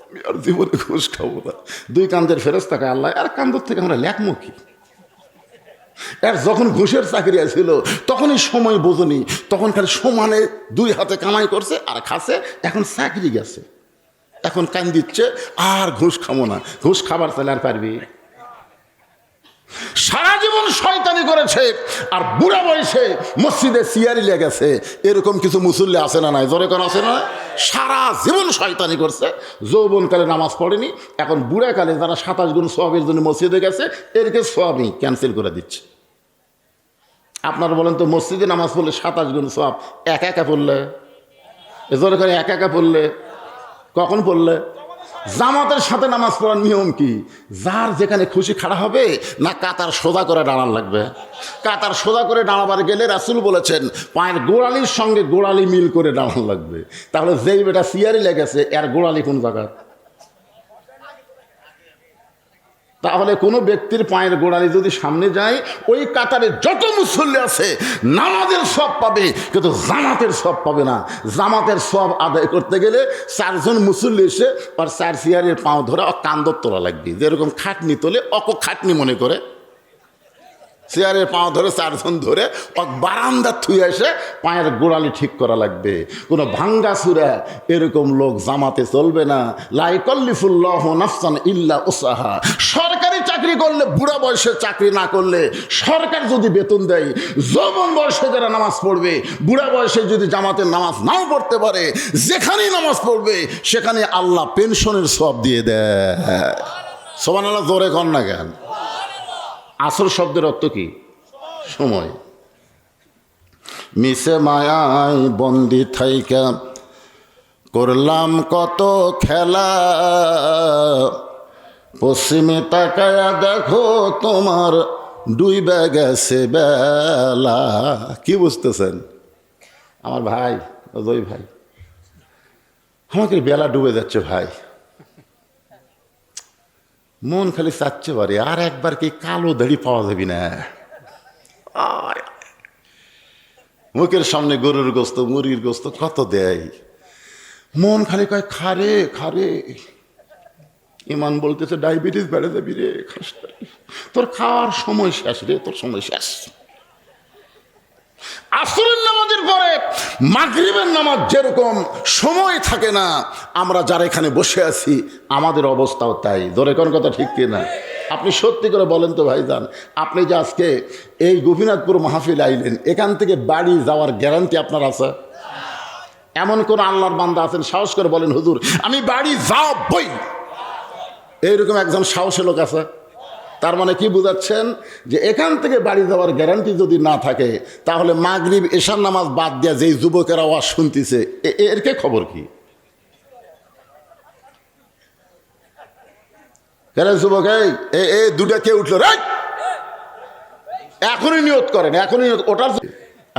আমি আর জীবনে ঘুষ খাবো না। 2 কান্দের ফেরেশতাকে আল্লাহ আর কান্দর থেকে আমরা লেখমুখী। আর যখন ঘুষের চাকরি ছিল তখনই সময় বোঝনি, তখন খালি সমানে 2 হাতে কামাই করছে আর খাচ্ছে, এখন চাকরি গেছে, এখন কান দিচ্ছে আর ঘুষ খাবো না। ঘুষ খাবার চাইলে আর পারবি? সারা জীবন শয়তানি করেছে আর বুড়া বয়সে মসজিদে সিয়ারি লেগেছে, এরকম কিছু মুসল্লি আছে না নাই? জোরে কোন আছে না? সারা জীবন শয়তানি করছে, যৌবনকালে নামাজ পড়েনি, এখন বুড়াকালে যারা 27 গুণ সওয়াবের জন্য মসজিদে গেছে এরকে সওয়াবই ক্যান্সেল করে দিচ্ছে। আপনারা বলেন তো মসজিদে নামাজ পড়লে 27 গুণ সওয়াব একা একা পড়লে, জোরে করে একা একা পড়লে কখন পড়লে? জামাতের সাথে নামাজ পড়ার নিয়ম কি? যার যেখানে খুশি খাড়া হবে না কাতার সোজা করে দাঁড়ান লাগবে। কাতার সোজা করে দাঁড়াবার গেলে রাসূল বলেছেন পায়ের গোড়ালির সঙ্গে গোড়ালি মিল করে দাঁড়ান লাগবে। তাহলে যেই বেটা সিয়ারি লেগেছে এর গোড়ালি কোন জায়গা? তাহলে কোনো ব্যক্তির পায়ের গোড়ালি যদি সামনে যায়, ওই কাতারে যত মুসল্লি আছে নামাজের সওয়াব পাবে, কিন্তু জামাতের সওয়াব পাবে না। জামাতের সওয়াব আদায় করতে গেলে 4 জন মুসল্লি এসে আর 4 চেয়ারের পাও ধরে কান্দর তোলা লাগবে। যেরকম খাটনি তোলে অক খাটনি মনে করে চেয়ারের পাও ধরে 4 জন ধরে বারান্দা থুয়ে এসে পায়ের গোড়ালি ঠিক করা লাগবে। কোনো ভাঙ্গা সুরা এরকম লোক জামাতে চলবে না। লা ইকাল্লিফুল্লাহু নাফসান ইল্লা উসআহা। সরকারি চাকরি করলে, বুড়া বয়সে চাকরি না করলে সরকার যদি বেতন দেয়, যৌবন বয়সে যারা নামাজ পড়বে, বুড়া বয়সে যদি জামাতের নামাজ নাও পড়তে পারে, যেখানেই নামাজ পড়বে সেখানে আল্লাহ পেনশনের সওয়াব দিয়ে দেয়। সুবহানাল্লাহ, জোরে কর না কেন? আসর শব্দের অর্থ কি? সময়। মিশে মায়ায় বন্দি থাইকা করলাম কত খেলা, পশ্চিমে তাকায়া দেখো তোমার ডুইবা গেছে বেলা। কি বুঝতেছেন আমার ভাই, অজয় ভাই? আমাকে বেলা ডুবে যাচ্ছে ভাই, মন খালি চাচ্ছে বারে আর একবার কি কালো দাড়ি পাওয়া যাবি না। মুখের সামনে গরুর গোস্ত, মুরগির গোস্ত কত দেয়, মন খালি কয় খারে খারে। ইমান বলতেছে ডায়াবেটিস বেড়ে যাবি রে, খাস তোর খাওয়ার সময় শেষ রে, তোর সময় শেষ। আসরের নামাজের পরে মাগরিবের নামাজ যেরকম সময় থাকে না, আমরা যারা এখানে বসে আছি আমাদের অবস্থাও তাই। ধরে কোন কথা ঠিক কিনা? আপনি সত্যি করে বলেন তো ভাইজান, আপনি যে আজকে এই গোপীনাথপুর মাহফিল আইলেন, এখান থেকে বাড়ি যাওয়ার গ্যারান্টি আপনার আছে? এমন কোন আল্লাহর বান্দা আছেন সাহস করে বলেন হুজুর আমি বাড়ি যাবই? এইরকম একজন সাহসী লোক আছে। তার মানে কি বুঝাচ্ছেন যে এখান থেকে বাড়ি যাওয়ার গ্যারান্টি যদি না থাকে তাহলে মাগরিব এশার নামাজ বাদ দিয়া যেই যুবকের আওয়াজ শুনতেছে এর কে খবর কি? কেন যুবক এই দুটা কে উঠলো রে, এখনই নিয়ত করেন, এখনই নিয়ত ওটার।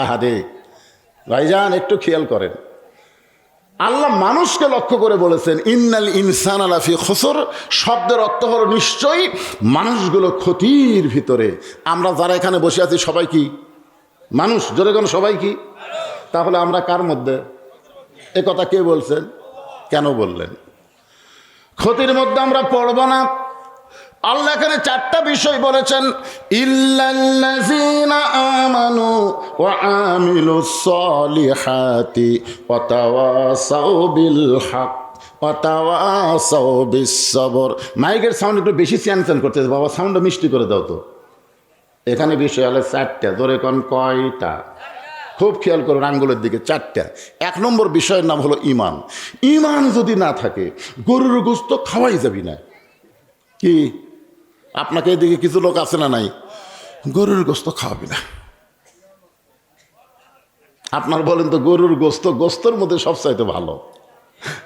আহাদে ভাইজান একটু খেয়াল করেন, আল্লাহ মানুষকে লক্ষ্য করে বলেছেন ইন্নাল ইনসানা লাফি খুসর, শব্দের অর্থ হলো নিশ্চয়ই মানুষগুলো ক্ষতির ভিতরে। আমরা যারা এখানে বসে আছি সবাই কি মানুষ? জোরে কোন সবাই কি? তাহলে আমরা কার মধ্যে? এ কথা কে বলছেন? কেন বললেন? ক্ষতির মধ্যে আমরা পড়ব না। আল্লাহ এখানে চারটা বিষয় বলেছেন, ইল্লাল্লাযীনা আমানু ওয়া আমিলুস সলিহাতি ওয়া তাওয়াসাউ বিল হক ওয়া তাওয়াসাউ বিস সবর। মাইকের সাউন্ড একটু বেশি চ্যানচ্যান করতেছে বাবা, সাউন্ডটা মিষ্টি করে দাও তো। এখানে বিষয় হলো চারটা। ধরে কোন কয়টা? খুব খেয়াল করুন আঙ্গুলের দিকে, চারটা। এক নম্বর বিষয়ের নাম হলো ঈমান। ঈমান যদি না থাকে গরুর গোশত খাওয়াই যাবি না। কি আপনাকে এদিকে কিছু লোক আছে না নাই, গরুর গোশত খাওয়াবি না। আপনার বলেন তো গরুর গোশত গোশতের মধ্যে সবচাইতে ভালো,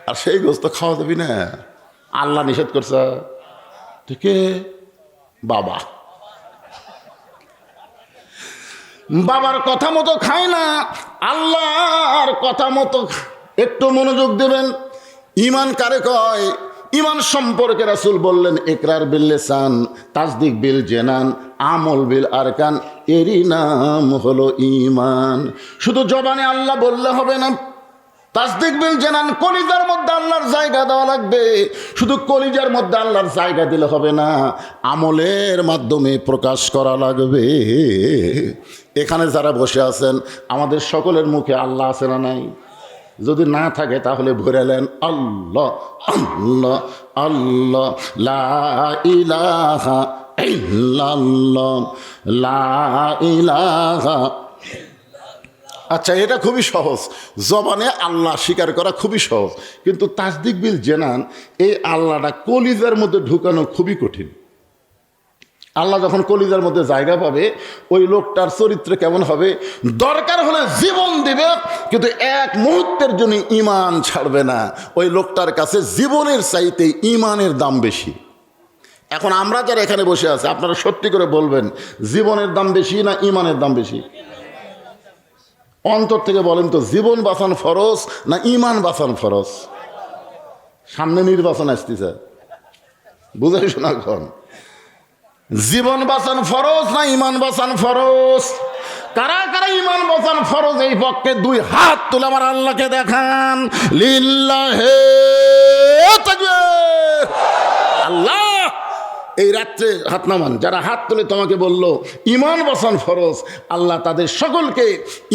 আর সেই গোশত খাওয়া যাবি না, আল্লাহ নিষেধ করছে। ঠিক বাবা বাবার কথা মতো খায় না, আল্লাহর কথা মতো। একটু মনোযোগ দেবেন। ঈমান কারে কয়? ঈমান সম্পর্কে রাসূল বললেন ইকরার বিল লিসান, তাসদিক বিল জানান, আমল বিল আরকান, এরই নাম হলো ঈমান। শুধু জবানে আল্লাহ বললে হবে না, তাসদিক বিল জানান, কলিজার মধ্যে আল্লাহর জায়গা দেওয়া লাগবে। শুধু কলিজার মধ্যে আল্লাহর জায়গা দিলে হবে না, আমলের মাধ্যমে প্রকাশ করা লাগবে। এখানে যারা বসে আছেন আমাদের সকলের মুখে আল্লাহ আছে না নাই? যদি না থাকে তাহলে ভরেলেন আল্লাহ আল্লাহ আল্লাহ, লা ইলাহা ইল্লাল্লাহ, লা ইলাহা। আচ্ছা, এটা খুবই সহজ, জবানে আল্লাহ স্বীকার করা খুবই সহজ, কিন্তু তাসদিক বিল জানান, এই আল্লাহটা কলিজার মধ্যে ঢুকানো খুবই কঠিন। আল্লাহ যখন কলিজার মধ্যে জায়গা পাবে, ওই লোকটার চরিত্র কেমন হবে? দরকার হলে জীবন দিবে, কিন্তু এক মুহূর্তের জন্য ঈমান ছাড়বে না। ওই লোকটার কাছে জীবনের চাইতে ঈমানের দাম বেশি। এখন আমরা যারা এখানে বসে আছি, আপনারা সত্যি করে বলবেন জীবনের দাম বেশি না ঈমানের দাম বেশি? অন্তর থেকে বলেন তো, জীবন বাঁচানো ফরজ না ঈমান বাঁচানো ফরজ? সামনে নির্বাচন আসতেছে, বুঝাই শোনা এখন। জীবন বাঁচান ফরজ না ঈমান বাঁচান ফরজ? কারা কারা ঈমান বাঁচান ফরজ এই পক্ষে দুই হাত তুলে আমার আল্লাহকে দেখান। লিল্লাহে তাকবীর। আল্লাহ এই রাত্রে হাত নামান। যারা হাত তুলে তোমাকে বলল ঈমান বাঁচান ফরজ, আল্লাহ তাদের সকলকে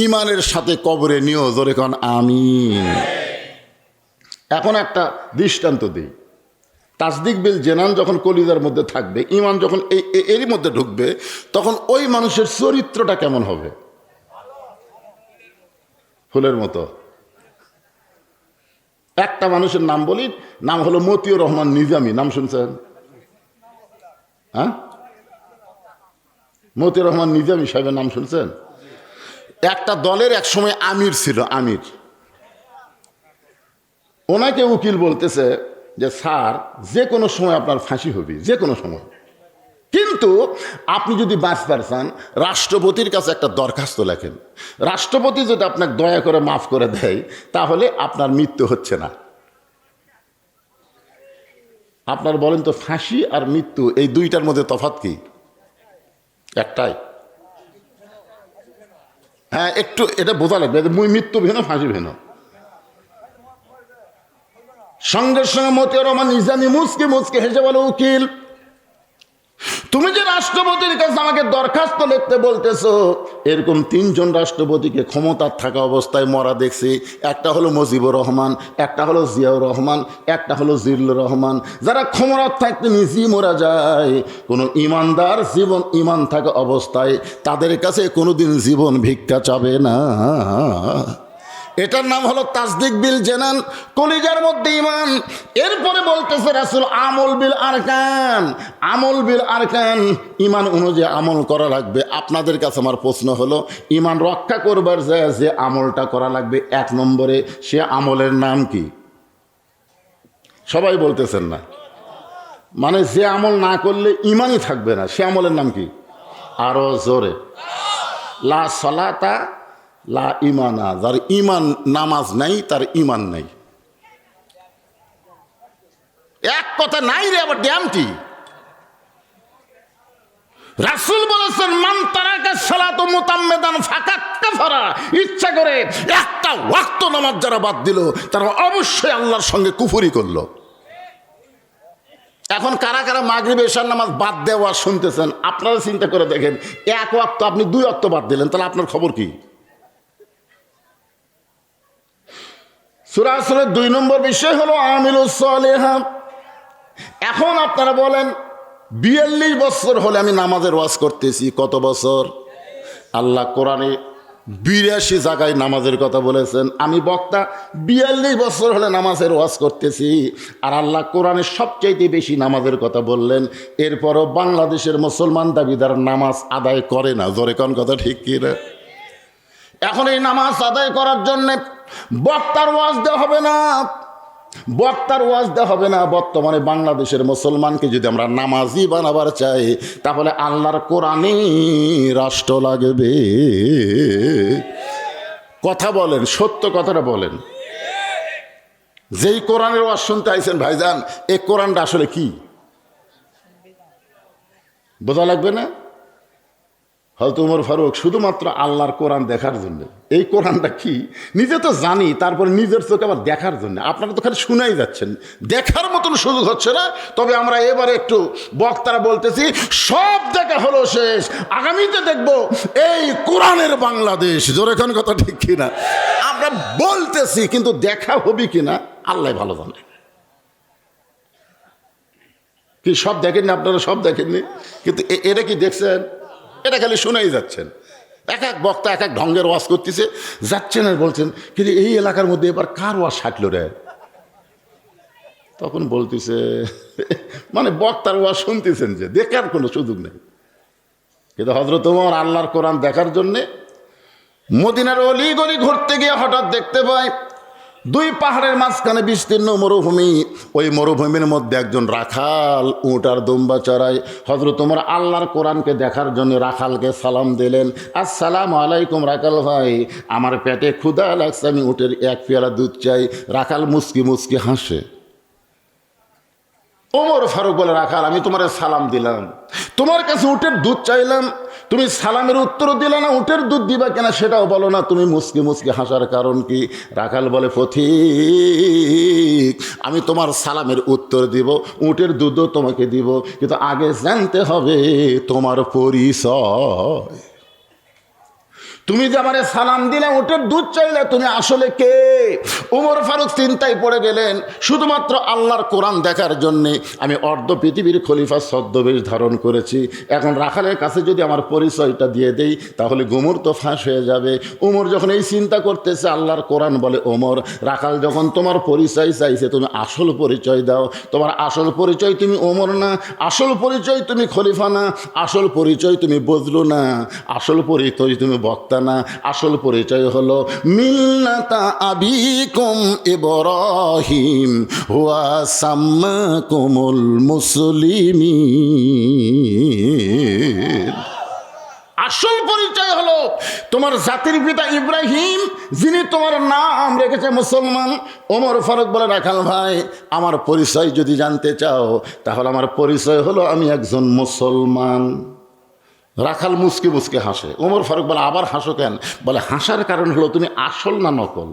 ঈমানের সাথে কবরে নিও। জোরে কোন আমিন। এখন একটা দৃষ্টান্ত দিই। তাসদিক বিল জানান যখন কলিজার মধ্যে থাকবে, ঈমান যখন এরই মধ্যে ঢুকবে, তখন ওই মানুষের চরিত্রটা কেমন হবে? ফুলের মতো। একটা মানুষের নাম বলি, নাম হলো মতিউর রহমান নিজামী। নাম শুনছেন? হ্যাঁ, মতিউর রহমান নিজামী সাহেবের নাম শুনছেন? একটা দলের এক সময় আমির ছিল, আমির। ওনাকে উকিল বলতেছে যে স্যার, যে কোনো সময় আপনার ফাঁসি হবে, যে কোনো সময়, কিন্তু আপনি যদি বাঁচতে চান রাষ্ট্রপতির কাছে একটা দরখাস্ত লেখেন। রাষ্ট্রপতি যদি আপনাকে দয়া করে মাফ করে দেয় তাহলে আপনার মৃত্যু হচ্ছে না। আপনার বলেন তো, ফাঁসি আর মৃত্যু এই দুইটার মধ্যে তফাৎ কি? একটাই। হ্যাঁ, একটু এটা বোঝা লাগবে, মৃত্যু ভিন্ন ফাঁসি ভিন্ন। সঙ্গে সঙ্গে মতিউর রহমান নিজামী মুচকে মুচকে হেসে বলে, উকিল তুমি যে রাষ্ট্রপতির কাছে আমাকে দরখাস্ত লিখতে বলতেছো, এরকম তিনজন রাষ্ট্রপতিকে ক্ষমতার থাকা অবস্থায় মরা দেখছি। একটা হলো মুজিবুর রহমান, একটা হলো জিয়াউর রহমান, একটা হলো জিল্লুর রহমান। যারা ক্ষমতার থাকতে নিজেই মরা যায়, কোনো ইমানদার জীবন ইমান থাকা অবস্থায় তাদের কাছে কোনোদিন জীবন ভিক্ষা চাবে না। এটার নাম হলো তাসদিক বিল জানান, কলিজার মধ্যে ঈমান। এরপরে বলতেছে রাসূল আমল বিল আরকান, আমল বিল আরকান, ঈমান অনুযায়ী আমল করা লাগবে। আপনাদের কাছে আমার প্রশ্ন হলো, ঈমান রক্ষা করবার যে আমলটা করা লাগবে 1 নম্বরে, সে আমলের নাম কি? সবাই বলতেছেন না। মানে যে আমল না করলে ঈমানই থাকবে না, সে আমলের নাম কি? আরো জোরে। লা সলাতা লা ইমানা, যার ঈমান নামাজ নাই তার ঈমান নাই। এক কথা নাই রে, আবার ড্যামটি। রাসূল বলেছেন মান তারাকা সালাতু মুতাম্মিদান ফাকাত কাফারা, ইচ্ছা করে একটা ওয়াক্ত নামাজ যারা বাদ দিল তারা অবশ্যই আল্লাহর সঙ্গে কুফরি করলো। এখন কারা কারা মাগরিব এশার নামাজ বাদ দেওয়া শুনতেছেন, আপনারা চিন্তা করে দেখেন, 1 ওয়াক্ত আপনি 2 ওয়াক্ত বাদ দিলেন, তাহলে আপনার খবর কি? সূরা আসরের 2 নম্বর বিষয় হলো আমিলুস সালিহাত। এখন আপনারা বলেন 42 বছর হলে আমি নামাজের ওয়াজ করতেছি, কত বছর? আল্লাহ কোরআনে 82 জায়গায় নামাজের কথা বলেছেন। আমি বক্তা 42 বছর হলে নামাজের ওয়াজ করতেছি, আর আল্লাহ কোরআনে সবচাইতে বেশি নামাজের কথা বললেন। এরপরও বাংলাদেশের মুসলমান দাবিদার নামাজ আদায় করে না। জোরে কোন কথা ঠিক কি না? এখন এই নামাজ আদায় করার জন্যে বক্তার ওয়াজ দেওয়া হবে না, বক্তার ওয়াজ দেওয়া হবে না। বর্তমানে বাংলাদেশের মুসলমানকে যদি আমরা নামাজি বানাবার চাই, তাহলে আল্লাহর কোরআনে রাষ্ট্র লাগবে। কথা বলেন, সত্য কথাটা বলেন। যেই কোরআনের ওয়াজ শুনতে আইছেন ভাইজান, এই কোরআনটা আসলে কি বোঝা লাগবে না? হয়তো ওমর ফারুক শুধুমাত্র আল্লাহর কোরআন দেখার জন্য, এই কোরআনটা কি নিজে তো জানি, তারপরে নিজের চোখে আবার দেখার জন্য। আপনারা তো খালি শুনাই যাচ্ছেন, দেখার মতন সুযোগ হচ্ছে না। তবে আমরা এবারে একটু বক্তারা বলতেছি, সব দেখা হলো শেষ, আগামীতে দেখব এই কোরআনের বাংলাদেশ। জোরে কোন কথা ঠিক কিনা? আমরা বলতেছি, কিন্তু দেখা হবে কিনা আল্লাহ ভালো জানে। কি সব দেখেননি আপনারা? সব দেখেননি, কিন্তু এটা কি দেখছেন? এটা খালি শুনেই যাচ্ছেন। এক এক বক্তা এক এক ঢঙ্গের ওয়াজ করতেছে, যাচ্ছেন আর বলছেন, কিন্তু এই এলাকার মধ্যে এবার কার ওয়াজ সাটল রে? তখন বলতেছে, মানে বক্তার ওয়াজ শুনতেছেন, যে দেখার কোনো সুযোগ নেই। কিন্তু হযরত ওমর আল্লাহর কোরআন দেখার জন্যে মদিনার অলিগলি ঘুরতে গিয়ে হঠাৎ দেখতে পায় 2 পাহাড়ের মাঝখানে বিস্তীর্ণ মরুভূমি। ওই মরুভূমির মধ্যে একজন রাখাল উট আর দুম্বা চড়ায়। হযরত ওমর আল্লাহর কোরআনকে দেখার জন্য রাখালকে সালাম দিলেন, আসসালামু আলাইকুম রাখাল ভাই, আমার পেটে ক্ষুধা লাগছে, আমি উটের 1 পেয়ালা দুধ চাই। রাখাল মুচকি মুচকি হাসে। ওমর ফারুক বলে, রাখাল আমি তোমার সালাম দিলাম, তোমার কাছে উটের দুধ চাইলাম, তুমি সালামের উত্তর দিলে না, উটের দুধ দিবা কেনা সেটাও বলো না, তুমি মুচকি মুচকি হাসার কারণ কি? রাখাল বলে, পথিক আমি তোমার সালামের উত্তর দিব, উটের দুধও তোমাকে দিব, কিন্তু আগে জানতে হবে তোমার পরিচয়। তুমি যে আমারে সালাম দিলে, উটের দুধ চাইলে, তুমি আসলে কে? ওমর ফারুক চিন্তায় পড়ে গেলেন। শুধুমাত্র আল্লাহর কোরআন দেখার জন্যে আমি অর্ধ পৃথিবীর খলিফা ছদ্মবেশ ধারণ করেছি। এখন রাখালের কাছে যদি আমার পরিচয়টা দিয়ে দেই, তাহলে গুমর তো ফাঁস হয়ে যাবে। ওমর যখন এই চিন্তা করতেছে, আল্লাহর কোরআন বলে, ওমর রাখাল যখন তোমার পরিচয় চাইছে, তুমি আসল পরিচয় দাও। তোমার আসল পরিচয় তুমি ওমর না, আসল পরিচয় তুমি খলিফা না, আসল পরিচয় তুমি বজলু না, আসল পরিচয় তুমি বক্তা না, আসল পরিচয় হলো মিল্লাতা আবিকুম ইব্রাহিম হুয়া সাম্মাকুমুল মুসলিমিন। আসল পরিচয় হলো তোমার জাতির পিতা ইব্রাহিম, যিনি তোমার নাম রেখেছে মুসলমান। ওমর ফারুক বলে, রাখাল ভাই আমার পরিচয় যদি জানতে চাও, তাহলে আমার পরিচয় হলো আমি একজন মুসলমান। রাখাল মুচকে মুচকে হাসে। ওমর ফারুক বলে, আবার হাসো কেন? বলে, হাসার কারণ হলো তুমি আসল না নকল।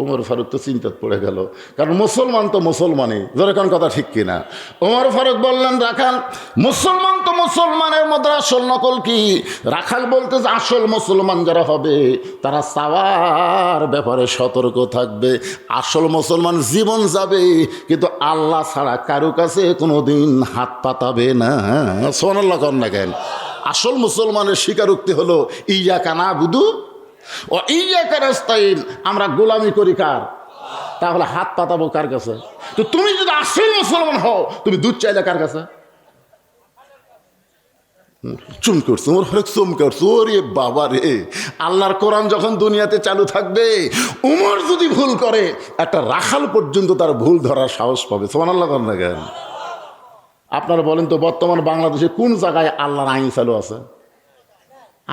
ওমর ফারুক তো চিন্তাত পড়ে গেল, কারণ মুসলমান তো মুসলমানই। ধরে কোন কথা ঠিক কিনা? ওমর ফারুক বললেন, রাখাল মুসলমান তো মুসলমানের মধ্যে আসল নকল কি? রাখাল বলতে যে আসল মুসলমান যারা হবে তারা চাওয়ার ব্যাপারে সতর্ক থাকবে। আসল মুসলমান জীবন যাবে, কিন্তু আল্লাহ ছাড়া কারো কাছে কোনোদিন হাত পাতাবে না। সুবহানাল্লাহ কন না কেন? আসল মুসলমানের স্বীকারোক্তি হলো ইয়্যাকা না'বুদু ও ইয়্যাকা নাস্তাইন, আমরা গোলামি করি কার? তাহলে হাত পাতাবো কার কাছে? তো তুমি যদি আসল মুসলমান হও, তুমি দুধ চাইলে কার কাছে? চুম করছো, ওর হরেক চুম করছো। ওরে বাবা রে, আল্লাহর কোরআন যখন দুনিয়াতে চালু থাকবে, উমর যদি ভুল করে, একটা রাখাল পর্যন্ত তার ভুল ধরার সাহস পাবে। সুবহানাল্লাহ না কেন? আপনারা বলেন তো, বর্তমান বাংলাদেশে কোন জায়গায় আল্লাহর আইন চালু আছে?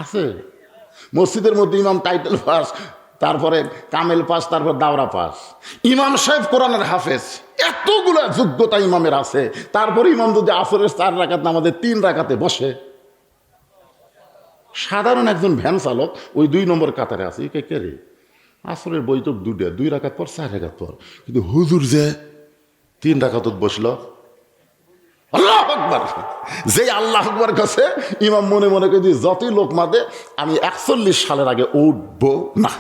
আছে? মসজিদের মধ্যে ইমাম টাইটেল পাস, তারপরে কামেল পাস, তারপর দাওরা পাস। ইমাম সাহেব কোরআনের হাফেজ, এতগুলা যোগ্যতা ইমামের আছে। তারপরে ইমাম যদি আসরের 4 রাকাত নামাজে 3 রাকাতে বসে, সাধারণ একজন ভ্যান চালক ওই 2 নম্বর কাতারে আছে। কে রে, আসরের বৈঠক 2 রাকাত পর 4 রাকাত পর, কিন্তু হুজুর যে 3 রাকাতত বসলো। আল্লাহু আকবার। যে আল্লাহু আকবার কাছে ইমাম মনে মনে করে, যতই লোক মাদে, আমি 41 সালের আগে উঠবো না।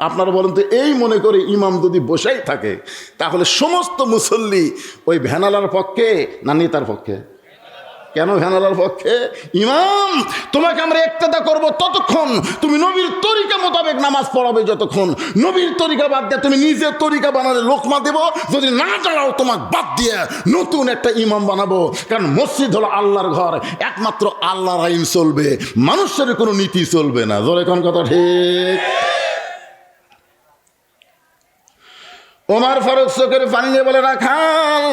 আপনারা বলেন তো, এই মনে করে ইমাম যদি বসেই থাকে, তাহলে সমস্ত মুসল্লি ওই ভ্যানালার পক্ষে না নেতার পক্ষে? কেন ভ্যানালার পক্ষে? ইমাম, তোমাকে আমরা ইক্তেদা করব ততক্ষণ, তুমি নবীর তরিকা মোতাবেক নামাজ পড়াবে যতক্ষণ। নবীর তরিকা বাদ দিয়ে তুমি নিজের তরিকা বানালে লোকমা দেব, যদি না দাঁড়াও তোমাকে বাদ দিয়ে নতুন একটা ইমাম বানাবো। কারণ মসজিদ হলো আল্লাহর ঘর, একমাত্র আল্লাহর আইন চলবে, মানুষের কোনো নীতি চলবে না। জোরে কোন কথা ঠিক? ওমর ফারুক চোখের পানি নিয়ে বলে, রাখাল,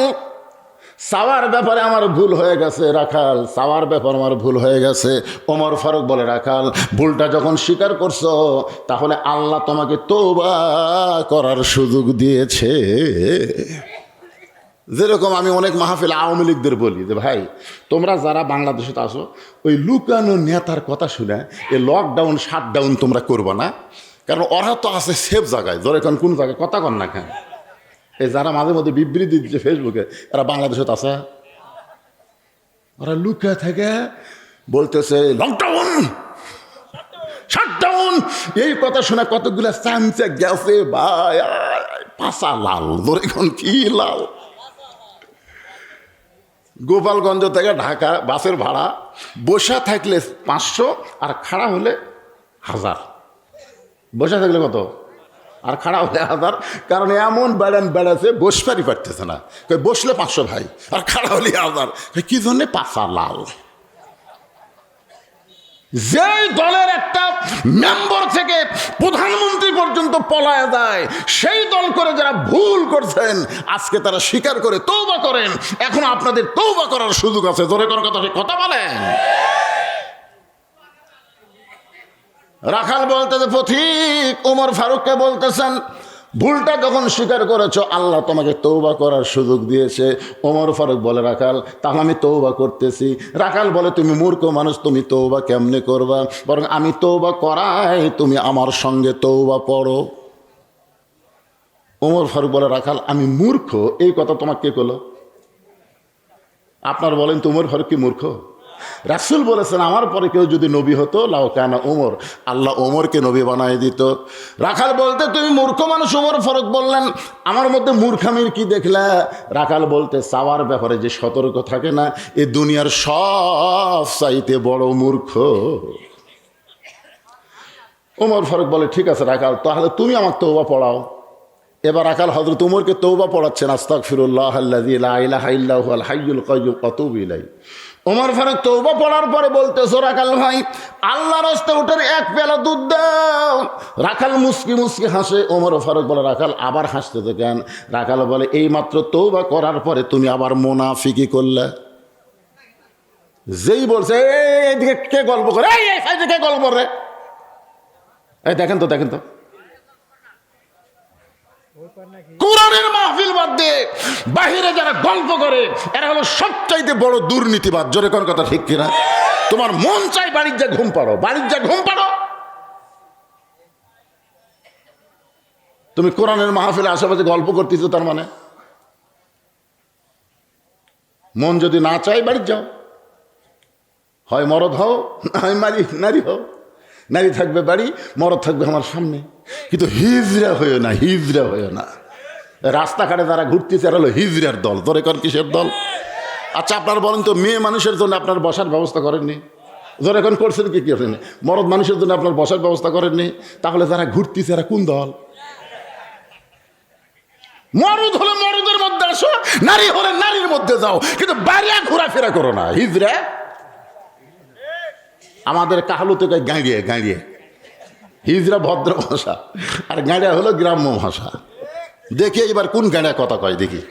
চাওয়ার ব্যাপারে আমার ভুল হয়ে গেছে। রাখাল, চাওয়ার ব্যাপার আমার ভুল হয়ে গেছে। ওমর ফারুক বলে, রাখাল, ভুলটা যখন স্বীকার করছো, তাহলে আল্লাহ তোমাকে তওবা করার সুযোগ দিয়েছে। যেরকম আমি অনেক মাহফিল আওয়ামী লীগদের বলি যে, ভাই, তোমরা যারা বাংলাদেশে আসো, ওই লুকানো নেতার কথা শুনে এই লকডাউন শাটডাউন তোমরা করবো না। কারণ ওরা তো আছে সেফ জায়গায়। ধরে কোন জায়গায় কথা কন না কেন? এই যারা মাঝে মধ্যে বিবৃতি দিচ্ছে ফেসবুকে, এরা বাংলাদেশে আছে, ওরা লুকা থেকে বলতেছে লকডাউন শাটডাউন। এই কথা শোনা কতগুলা চামচে গেছে ভাই, পাশা লাল। ধরে কি লাল? গোপালগঞ্জ থেকে ঢাকা বাসের ভাড়া বসা থাকলে 500, আর খাড়া হলে 1000। বসে থাকলে কত? আর খাড়া হলে 1000। কারণ এমন বেড়াছে বসবারই পারতেছে না। বসলে 500 ভাই, আর খাড়া হলে 1000। কি জন্যে? পাশা লাল। যেই দলের একটা মেম্বার থেকে প্রধানমন্ত্রী পর্যন্ত পলায় যায়, সেই দল করে যারা ভুল করছেন, আজকে তারা স্বীকার করে তওবা করেন। এখন আপনাদের তওবা করার সুযোগ আছে। জোরে কোন কথা বলেন? রাখাল বলতেছে, পথিক ওমর ফারুককে বলতেছেন, ভুলটা যখন স্বীকার করেছো, আল্লাহ তোমাকে তওবা করার সুযোগ দিয়েছে। ওমর ফারুক বলে, রাখাল, তাহলে আমি তওবা করতেছি। রাখাল বলে, তুমি মূর্খ মানুষ, তুমি তওবা কেমনে করবা? বরং আমি তওবা করাই, তুমি আমার সঙ্গে তওবা পড়ো। ওমর ফারুক বলে, রাখাল, আমি মূর্খ, এই কথা তোমাকে কে বলল? আপনার বলেন তো, ওমর ফারুক কি মূর্খ? রাসূল বলেছেন, আমার পরে কেউ যদি নবী হতো, লাউ কানা ওমর, আল্লাহ ওমরকে নবী বানায় দিত। রাখাল বলতে, তুমি মূর্খ মানুষ। ওমর ফারুক বললেন, আমার মধ্যে মূর্খামির কি দেখলা? রাখাল বলতে, চাওয়ার ব্যাপারে যে সতর্ক থাকে না, এ দুনিয়ার সব চাইতে বড় মূর্খ। ওমর ফারুক বলে, ঠিক আছে রাখাল, তাহলে তুমি আমার তওবা পড়াও। এবার রাখাল হযরত ওমরকে তওবা পড়াচ্ছেন, আস্তাগফিরুল্লাহাল্লাযী লা ইলাহা ইল্লা হুয়াল হাইয়ুল কাইয়্যুম ওয়া আতুবু ইলাইহি। ওমর ফারুক তওবা পড়ার পরে বলতেছো, রাখাল ভাই, আল্লাহর রাস্তায় ওঠার 1 পেয়ালা দুধ দাও। রাখাল মুস্কি মুস্কি হাসে। ওমর ফারুক বলে, রাখাল আবার হাসতে কেন? রাখাল বলে, এই মাত্র তওবা করার পরে তুমি আবার মুনাফিকি করলে। যেই বলছে, এইদিকে কে গল্প করে, এই সাইডে কে গল্প করে, এই দেখেন তো কোরআনের মাহফিল বাদ দিয়ে বাহিরে যারা গল্প করে, এরা হলো সবচাইতে বড় দুর্নীতিবাদ। জোরে কোন কথা ঠিক কিনা? তোমার মন চাই বাড়ির যা ঘুম পাড়ো, তুমি কোরআনের মাহফিলে আশেপাশে গল্প করতেছো, তার মানে মন যদি না চাই বাড়ির যাও, হয় মরদ হও, হয় নারী হও। নারী থাকবে বাড়ি, মরদ থাকবে আমার সামনে। কিন্তু হিজড়া হয়েও না। রাস্তাঘাটে যারা ঘুরতেছে, এরা হলো হিজড়ার দল। ধরে কর কিসের দল? আচ্ছা, আপনার বলেন তো, মেয়ে মানুষের জন্য আপনার বসার ব্যবস্থা করেননি? যারা এখন করছেন কি করেন, মরদ মানুষের জন্য আপনার বসার ব্যবস্থা করেননি, তাহলে যারা ঘুরতেছে এরা কোন দল? মরদ হলে মরদের মধ্যে আসো, নারী হলে নারীর মধ্যে যাও, কিন্তু বাইরে ঘোরাফেরা করো না। হিজড়া আমাদের কাহালুতে গাঁড়িয়ে গাঁড়িয়ে, হিজড়া ভদ্র ভাষা, আর গাঁড়িয়া হলো গ্রাম্য ভাষা। দেখি এবার কোন গাঁড়িয়া কথা কয় দেখি।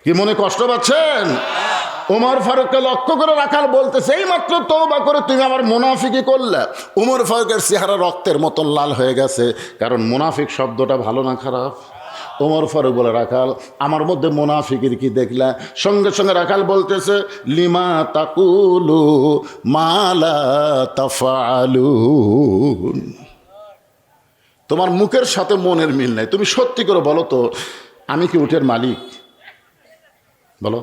কি মনে কষ্ট পাচ্ছেন? ওমর ফারুককে লক্ষ্য করে রাখাল বলতেছে, এই মাত্র তওবা করে তুমি আমার মুনাফিকি করলে। ওমর ফারুকের চেহারা রক্তের মতন লাল হয়ে গেছে, কারণ মুনাফিক শব্দটা ভালো না খারাপ? ওমর ফারুক বলে, রাখাল আমার মধ্যে মুনাফিকের কি দেখলা? সঙ্গে সঙ্গে রাখাল বলতেছে, লিমা তাকুলু মালা তাফআলুন। তোমার মুখের সাথে মনের মিল নাই, তুমি সত্যি করে বলো তো, আমি কি উটের মালিক? বলো,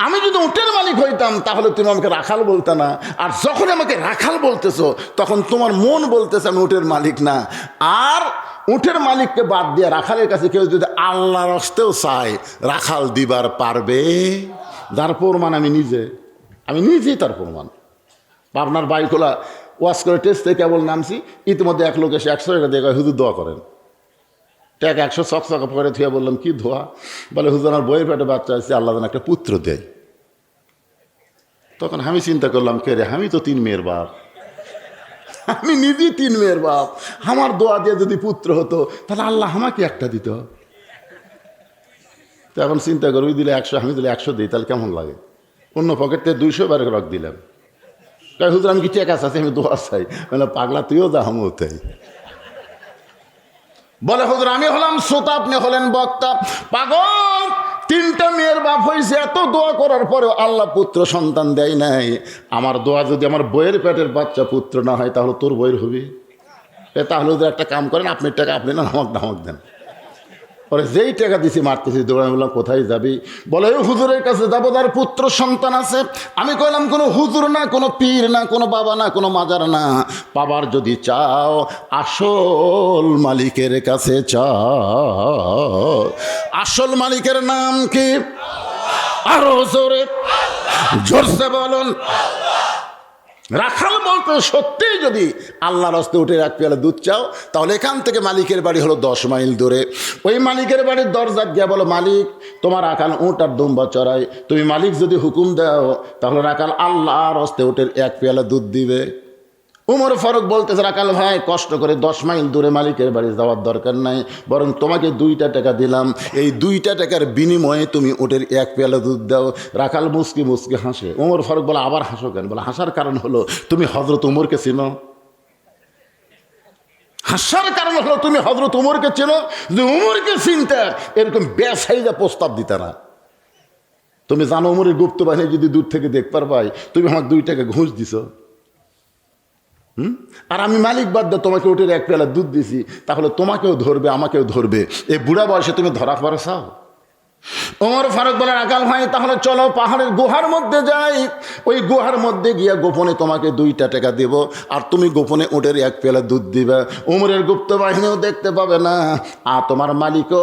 আমি যদি উটের মালিক হইতাম তাহলে তুমি আমাকে রাখাল বলতে না, আর যখন আমাকে রাখাল বলতেছো তখন তোমার মন বলতেছে আমি উটের মালিক না। আর উটের মালিককে বাদ দিয়ে রাখালের কাছে কেউ যদি আল্লাহর হস্তেও চায়, রাখাল দিবার পারবে? যার প্রমাণ আমি নিজেই তার প্রমাণ। আপনার বাইকোলা ওয়াশ করে টেস্ট থেকে কেবল নামছি, ইতিমধ্যে এক লোক এসে 100 টাকা দিয়ে হুজুর দোয়া করেন। টাকা 100 চকচকা পরে থুয়ে বললাম, কি ধোয়া? বলে, হুজুর আমার বইয়ের পেটে বাচ্চা আছে, আল্লাহ যেন একটা পুত্র দেয়। তখন আমি চিন্তা করলাম, কে রে, আমি তো 3 মেয়ের বাপ, আমি নিজেই 3 মেয়ের বাপ, আমার দোয়া দিয়ে যদি পুত্র হতো তাহলে আল্লাহ আমাকে একটা দিত। তো এখন চিন্তা করবি, দিলে 100, আমি দিলে 100 দিই, তাহলে কেমন লাগে? অন্য পকেট থেকে 200 বারে রক দিলাম। তাই হুজুর আমি কি টাকা আছে, আমি দোয়া চাই। মানে পাগলা, তুইও যা, আমিও তাই। বলে, হুজুর আমি হলাম শ্রোতা, আপনি হলেন বক্তা। পাগল, 3টা মেয়ের বাপ হয়েছে, এত দোয়া করার পরেও আল্লাহ পুত্র সন্তান দেয় নাই। আমার দোয়া যদি আমার বইয়ের পেটের বাচ্চা পুত্র না হয়, তাহলে তোর বইয়ের হবে? তাহলে ওদের একটা কাম করেন, আপনার টাকা আপনি না আমাকে দেন। পরে যেই টাকা দিছি মারতেছি, দৌড়ানো বললাম, কোথায় যাবি? বলে, হুজুরের কাছে যাবো, তার পুত্র সন্তান আছে। আমি কইলাম, কোনো হুজুর না, কোনো পীর না, কোনো বাবা না, কোনো মাজার না, পাবার যদি চাও আসল মালিকের কাছে চাও। আসল মালিকের নাম কি? আরো জোরে জোরসে বলুন। রাখাল বলতে, সত্যিই যদি আল্লাহর হস্তে উঠে 1 পেয়ালা দুধ চাও, তাহলে এখান থেকে মালিকের বাড়ি হলো 10 মাইল দূরে। ওই মালিকের বাড়ির দরজা গিয়া বলো, মালিক তোমার রাখাল উট আর দুম্বা চড়াই, তুমি মালিক যদি হুকুম দাও তাহলে রাখাল আল্লাহর হস্তে উঠে 1 পেয়ালা দুধ দিবে। উমর ফারুক বলতেছে, রাখাল ভাই, কষ্ট করে 10 মাইল দূরে মালিকের বাড়ি যাওয়ার দরকার নাই, বরং তোমাকে 2টা টাকা দিলাম, এই 2টা টাকার বিনিময়ে তুমি ওটের 1 পেয়ালা দুধ দাও। রাখাল মুসকি মুসকি হাসে। উমর ফারুক বলে, আবার হাসো কেন? বলে, হাসার কারণ হলো তুমি হজরত উমরকে চিনো। হাসার কারণ হলো তুমি হজরত উমরকে চেনো। যে উমরকে চিনতে এরকম বেসাইজা প্রস্তাব দিতে না। তুমি জানো উমরের গুপ্ত বাহিনী যদি দূর থেকে দেখবার পাই, তুমি আমার 2 টাকা ঘুষ দিছ। আর আমি মালিক বাদ দিয়ে তোমাকে ওটের 1 পেয়ালা দুধ দিছি, তাহলে তোমাকেও ধরবে, আমাকেও ধরবে। এই বুড়া বয়সে তুমি ধরা পড়ে চাও? ওমর ফারুক বলে, রাখাল ভাই তাহলে চলো পাহাড়ের গুহার মধ্যে যাই, ওই গুহার মধ্যে গিয়া গোপনে তোমাকে 2টা টাকা দেব, আর তুমি গোপনে ওটের 1 পেয়ালা দুধ দিবা। উমরের গুপ্ত বাহিনীও দেখতে পাবে না, আর তোমার মালিকও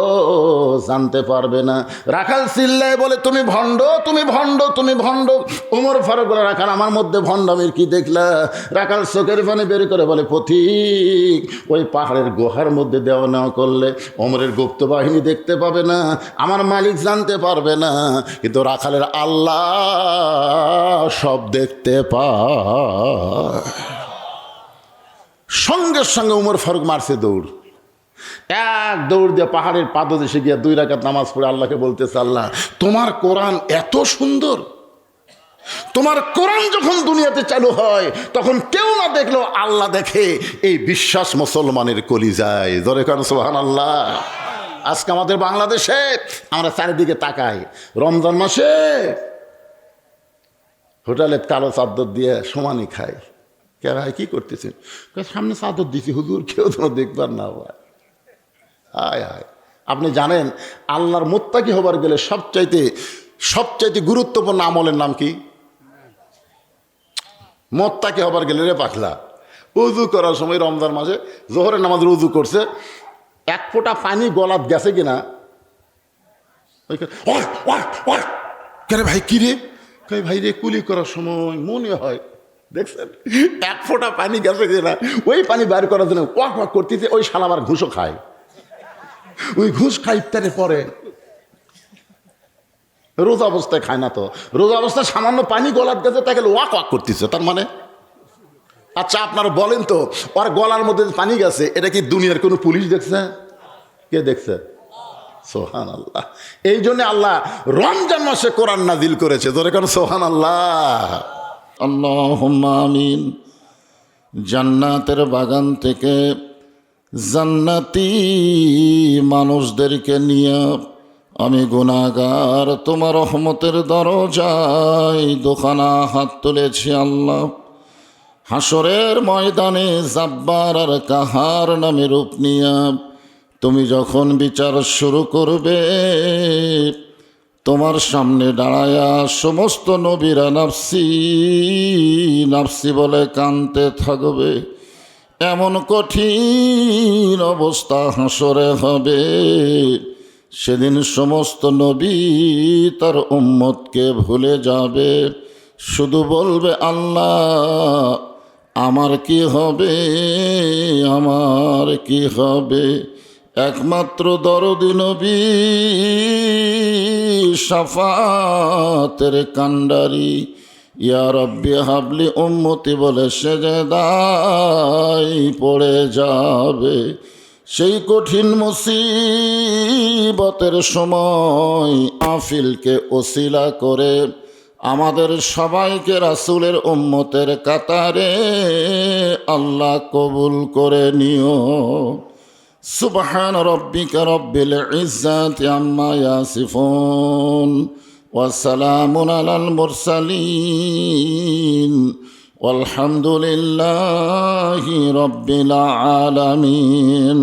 জানতে পারবে না। রাখাল চিল্লায় বলে, তুমি ভণ্ড, তুমি ভণ্ড, তুমি ভণ্ড। উমর ফারুক বলে, রাখাল আমার মধ্যে ভণ্ডামির কি দেখলা? রাখাল চোখের পানি বের করে বলে, পথিক, ওই পাহাড়ের গুহার মধ্যে দেওয়া নেওয়া করলে উমরের গুপ্ত বাহিনী দেখতে পাবে না, আমার মালিক জানতে পারবে না, কিন্তু রাখালের আল্লাহ সব দেখতে পায়। সঙ্গে সঙ্গে উমর ফারুক মারছে দৌড়। 1 দৌড় দিয়ে পাহাড়ের পাদদেশে গিয়ে 2 রাকাত নামাজ পড়ে আল্লাহকে বলতেছে, আল্লাহ তোমার কোরআন এত সুন্দর, তোমার কোরআন যখন দুনিয়াতে চালু হয় তখন কেউ না দেখলেও আল্লাহ দেখে, এই বিশ্বাস মুসলমানের কলিজায়। ধরে কারণ সুবহানাল্লাহ। আজকে আমাদের বাংলাদেশে আমরা চারিদিকে তাকাই, রমজান মাসে হোটেলে কালো চাদর দিয়ে সমানই খাই। কে ভাই কি করতেছেন? সামনে চাদর দিছি হুজুর, কেউ তো দেখবার না। আয় আয়, আপনি জানেন আল্লাহর মুত্তাকি হবার গেলে সবচাইতে গুরুত্বপূর্ণ আমলের নাম কি? মুত্তাকি হবার গেলে রে পাখলা, উজু করার সময় রমজান মাসে জোহরের নামাজের উজু করছে, 1 ফোঁটা পানি গলাত গেছে কিনা কেন ভাই কিরে? কই ভাই রে, কুলি করার সময় মনে হয় দেখছেন এক ফোঁটা পানি গেছে কিনা, ওই পানি বাইর করার জন্য ওয়াক ওয়াক করতেছে। ওই শালা আবার ঘুষও খায়, ওই ঘুষ খায় ইফতারের পরে। রোজা অবস্থায় খায় না তো, রোজা অবস্থায় সামান্য পানি গলার গেছে, তাকে ওয়াক ওয়াক করতেছে। তার মানে আচ্ছা আপনারা বলেন তো, ওর গলার মধ্যে পানি গেছে, এটা কি দুনিয়ার কোনো পুলিশ দেখছে? কে দেখছে? সোহান আল্লাহ। এই জন্য আল্লাহ রমজান মাসে কোরআন নাজিল করেছে। ধরে কেন সোহান আল্লাহ, আল্লাহুম্মা আমিন। জান্নাতের বাগান থেকে জান্নাতি মানুষদেরকে নিয়ে আমি গুনাহগার তোমার রহমতের দরজায় দোখানা হাত তুলেছি। আল্লাহ, হাসরের ময়দানে জাব্বার আর কাহার নামে রূপ নিয়ে তুমি যখন বিচার শুরু করবে, তোমার সামনে দাঁড়ায়া সমস্ত নবীরা নাফসি নাফসি বলে কাঁদতে থাকবে। এমন কঠিন অবস্থা হাসরে হবে, সেদিন সমস্ত নবী তার উম্মতকে ভুলে যাবে, শুধু বলবে আল্লাহ আমার কি হবে, আমার কি হবে। একমাত্র দরদি নবী শাফাতের কান্ডারি ইয়া রব্বি হাবলি উম্মতি বলে সেজদায় পড়ে যাবে। সেই কঠিন মুসিবতের সময় আফিলকে ওসিলা করে আমাদের সবাইকে রাসূলের উম্মতের কাতারে আল্লাহ কবুল করে নিও। সুবহান রাব্বিকা রব্বিল ইজ্জাতি আম্মা ইয়াসিফুন ওয়া সালামুন আলাল মুরসালিন ওয়ালহামদুলিল্লাহি রাব্বিল আলামিন।